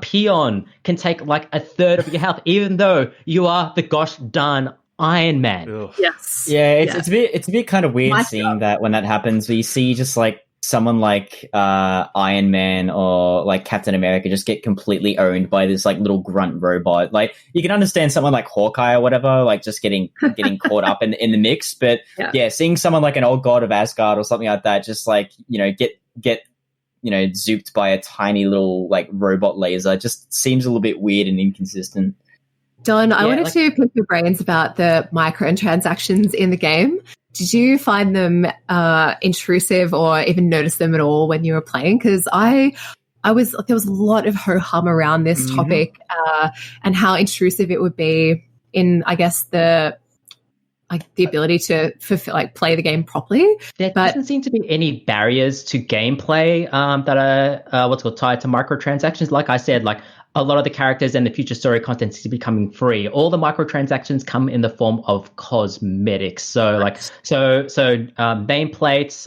peon can take like a third of your health, even though you are the gosh darn Iron Man. Ugh. Yes. Yeah, it's a bit kind of weird seeing that when that happens, where you see just like someone like Iron Man or like Captain America just get completely owned by this like little grunt robot. Like you can understand someone like Hawkeye or whatever, like just getting caught up in the mix. But yeah, seeing someone like an old god of Asgard or something like that, just like, you know, get zooped by a tiny little like robot laser, just seems a little bit weird and inconsistent. Don, I wanted to pick your brains about the microtransactions in the game. Did you find them intrusive or even notice them at all when you were playing? Because there was a lot of ho-hum around this topic and how intrusive it would be in, I guess, the ability to play the game properly. There doesn't seem to be any barriers to gameplay that are tied to microtransactions. Like I said, like a lot of the characters and the future story content is becoming free. All the microtransactions come in the form of cosmetics. So nameplates,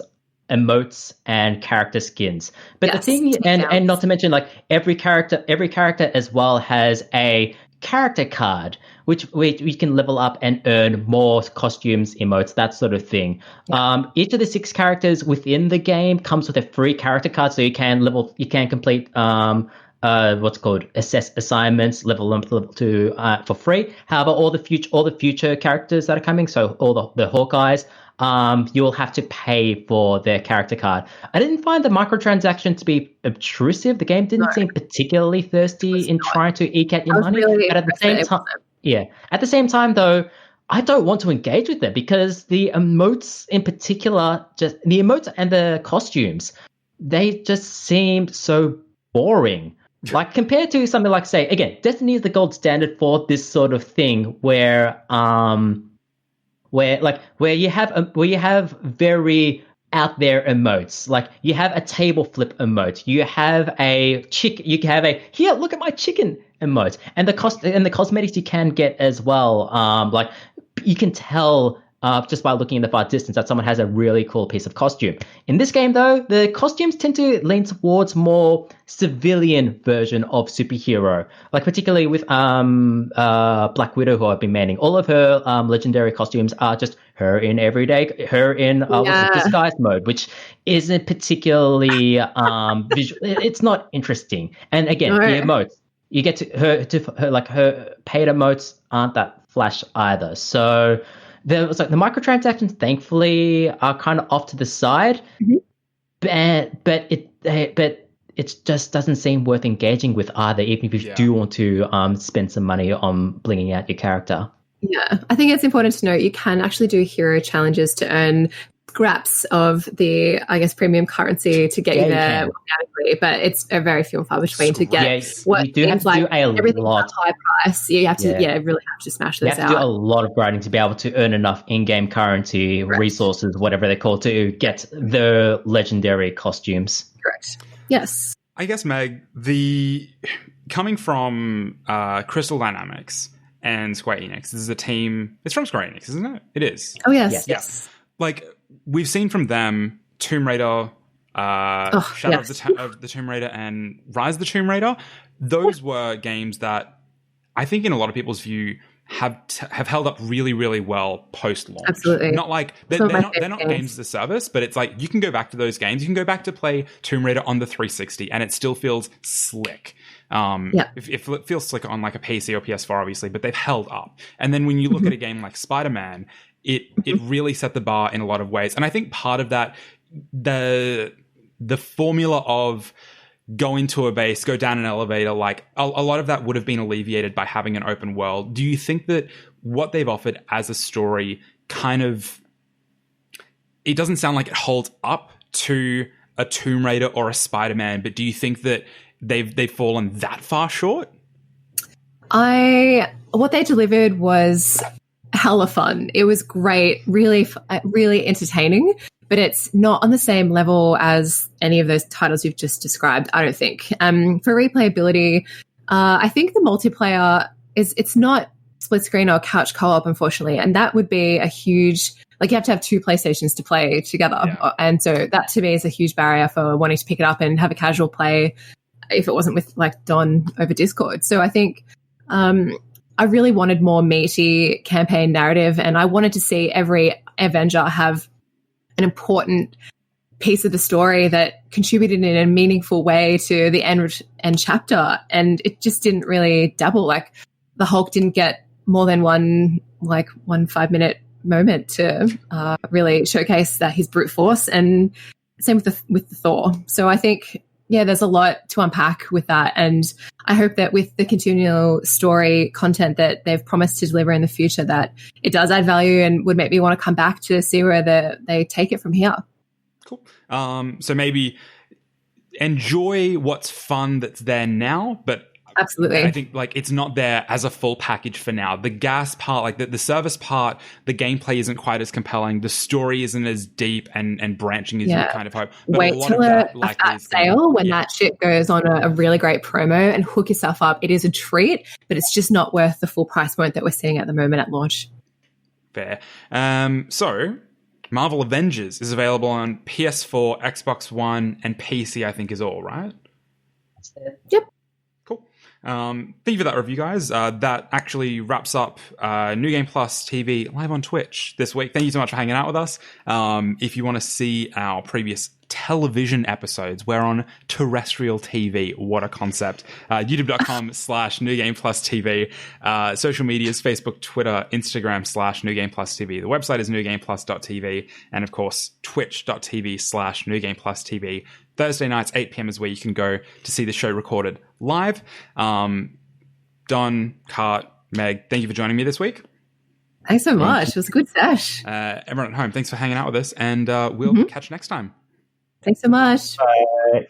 emotes, and character skins. But the thing, and not to mention, like every character as well has a character card, which we can level up and earn more costumes, emotes, that sort of thing. Each of the 6 characters within the game comes with a free character card, so you can complete assess assignments, level them to for free. However, all the future characters that are coming, so all the Hawkeyes, you will have to pay for their character card. I didn't find the microtransaction to be obtrusive. The game didn't seem particularly thirsty in trying to eke out your money. But at the same time, though, I don't want to engage with them because the emotes in particular, just the emotes and the costumes, they just seemed so boring. Like compared to something like, say, again, Destiny is the gold standard for this sort of thing, where you have very out there emotes. Like you have a table flip emote, you have here, look at my chicken emote, and the cosmetics you can get as well. Like you can tell just by looking in the far distance that someone has a really cool piece of costume. In this game, though, the costumes tend to lean towards more civilian version of superhero, like particularly with Black Widow, who I've been manning. All of her legendary costumes are just her in disguise mode, which isn't particularly visual. It's not interesting. And again, the emotes, you get her paid emotes aren't that flash either. So there was like the microtransactions, thankfully, are kind of off to the side, but it just doesn't seem worth engaging with either, even if you do want to spend some money on blinging out your character. Yeah, I think it's important to note you can actually do hero challenges to earn scraps of the, I guess, premium currency to get you there organically, but it's a very few and far between to get what seems like everything's at a high price. You have to really have to smash this out. You have to do a lot of grinding to be able to earn enough in-game currency, resources, whatever they're called, to get the legendary costumes. Correct. Yes. I guess, Meg, coming from Crystal Dynamics and Square Enix, this is a team. It's from Square Enix, isn't it? It is. Oh yes. Yes. Like we've seen from them, Tomb Raider, Shadow of the Tomb Raider, and Rise of the Tomb Raider. Those were games that I think, in a lot of people's view, have held up really, really well post-launch. Absolutely. Not like they're not games as a service, but it's like you can go back to those games. You can go back to play Tomb Raider on the 360, and it still feels slick. It feels slicker on like a PC or PS4, obviously, but they've held up. And then when you look at a game like Spider-Man, it really set the bar in a lot of ways. And I think part of that, the formula of go into a base, go down an elevator, like a lot of that would have been alleviated by having an open world. Do you think that what they've offered as a story kind of, it doesn't sound like it holds up to a Tomb Raider or a Spider-Man, but do you think that they've fallen that far short? What they delivered was hella fun. It was great, really, really entertaining, but it's not on the same level as any of those titles you've just described, I don't think. For replayability, I think the multiplayer it's not split screen or couch co-op, unfortunately, and that would be a huge, like, you have to have two PlayStations to play together. Yeah. And so that to me is a huge barrier for wanting to pick it up and have a casual play if it wasn't with like Don over Discord. So I think I really wanted more meaty campaign narrative, and I wanted to see every Avenger have an important piece of the story that contributed in a meaningful way to the end chapter. And it just didn't really dabble. Like, the Hulk didn't get more than one 5-minute moment to really showcase that his brute force, and same with the Thor. So I think, yeah, there's a lot to unpack with that, and I hope that with the continual story content that they've promised to deliver in the future, that it does add value and would make me want to come back to see where they take it from here. Cool. So maybe enjoy what's fun that's there now, but absolutely, I think like it's not there as a full package for now. The gas part, like the service part, the gameplay isn't quite as compelling. The story isn't as deep and branching as you kind of hope. But wait till a fat sale when that shit goes on a really great promo and hook yourself up. It is a treat, but it's just not worth the full price point that we're seeing at the moment at launch. Fair. So Marvel Avengers is available on PS4, Xbox One, and PC, I think is all, right? Yep. Thank you for that review, guys. That actually wraps up New Game Plus TV live on Twitch this week. Thank you so much for hanging out with us. If you want to see our previous television episodes, we're on terrestrial TV. What a concept. YouTube.com/New Game Plus TV. Social medias, Facebook, Twitter, Instagram /New Game Plus TV. The website is newgameplus.tv. And of course, twitch.tv/New Game Plus TV. Thursday nights, 8 p.m. is where you can go to see the show recorded live. Don, Kart, Meg, thank you for joining me this week. Thanks so much. It was a good sesh. Everyone at home, thanks for hanging out with us, and we'll catch you next time. Thanks so much. Bye.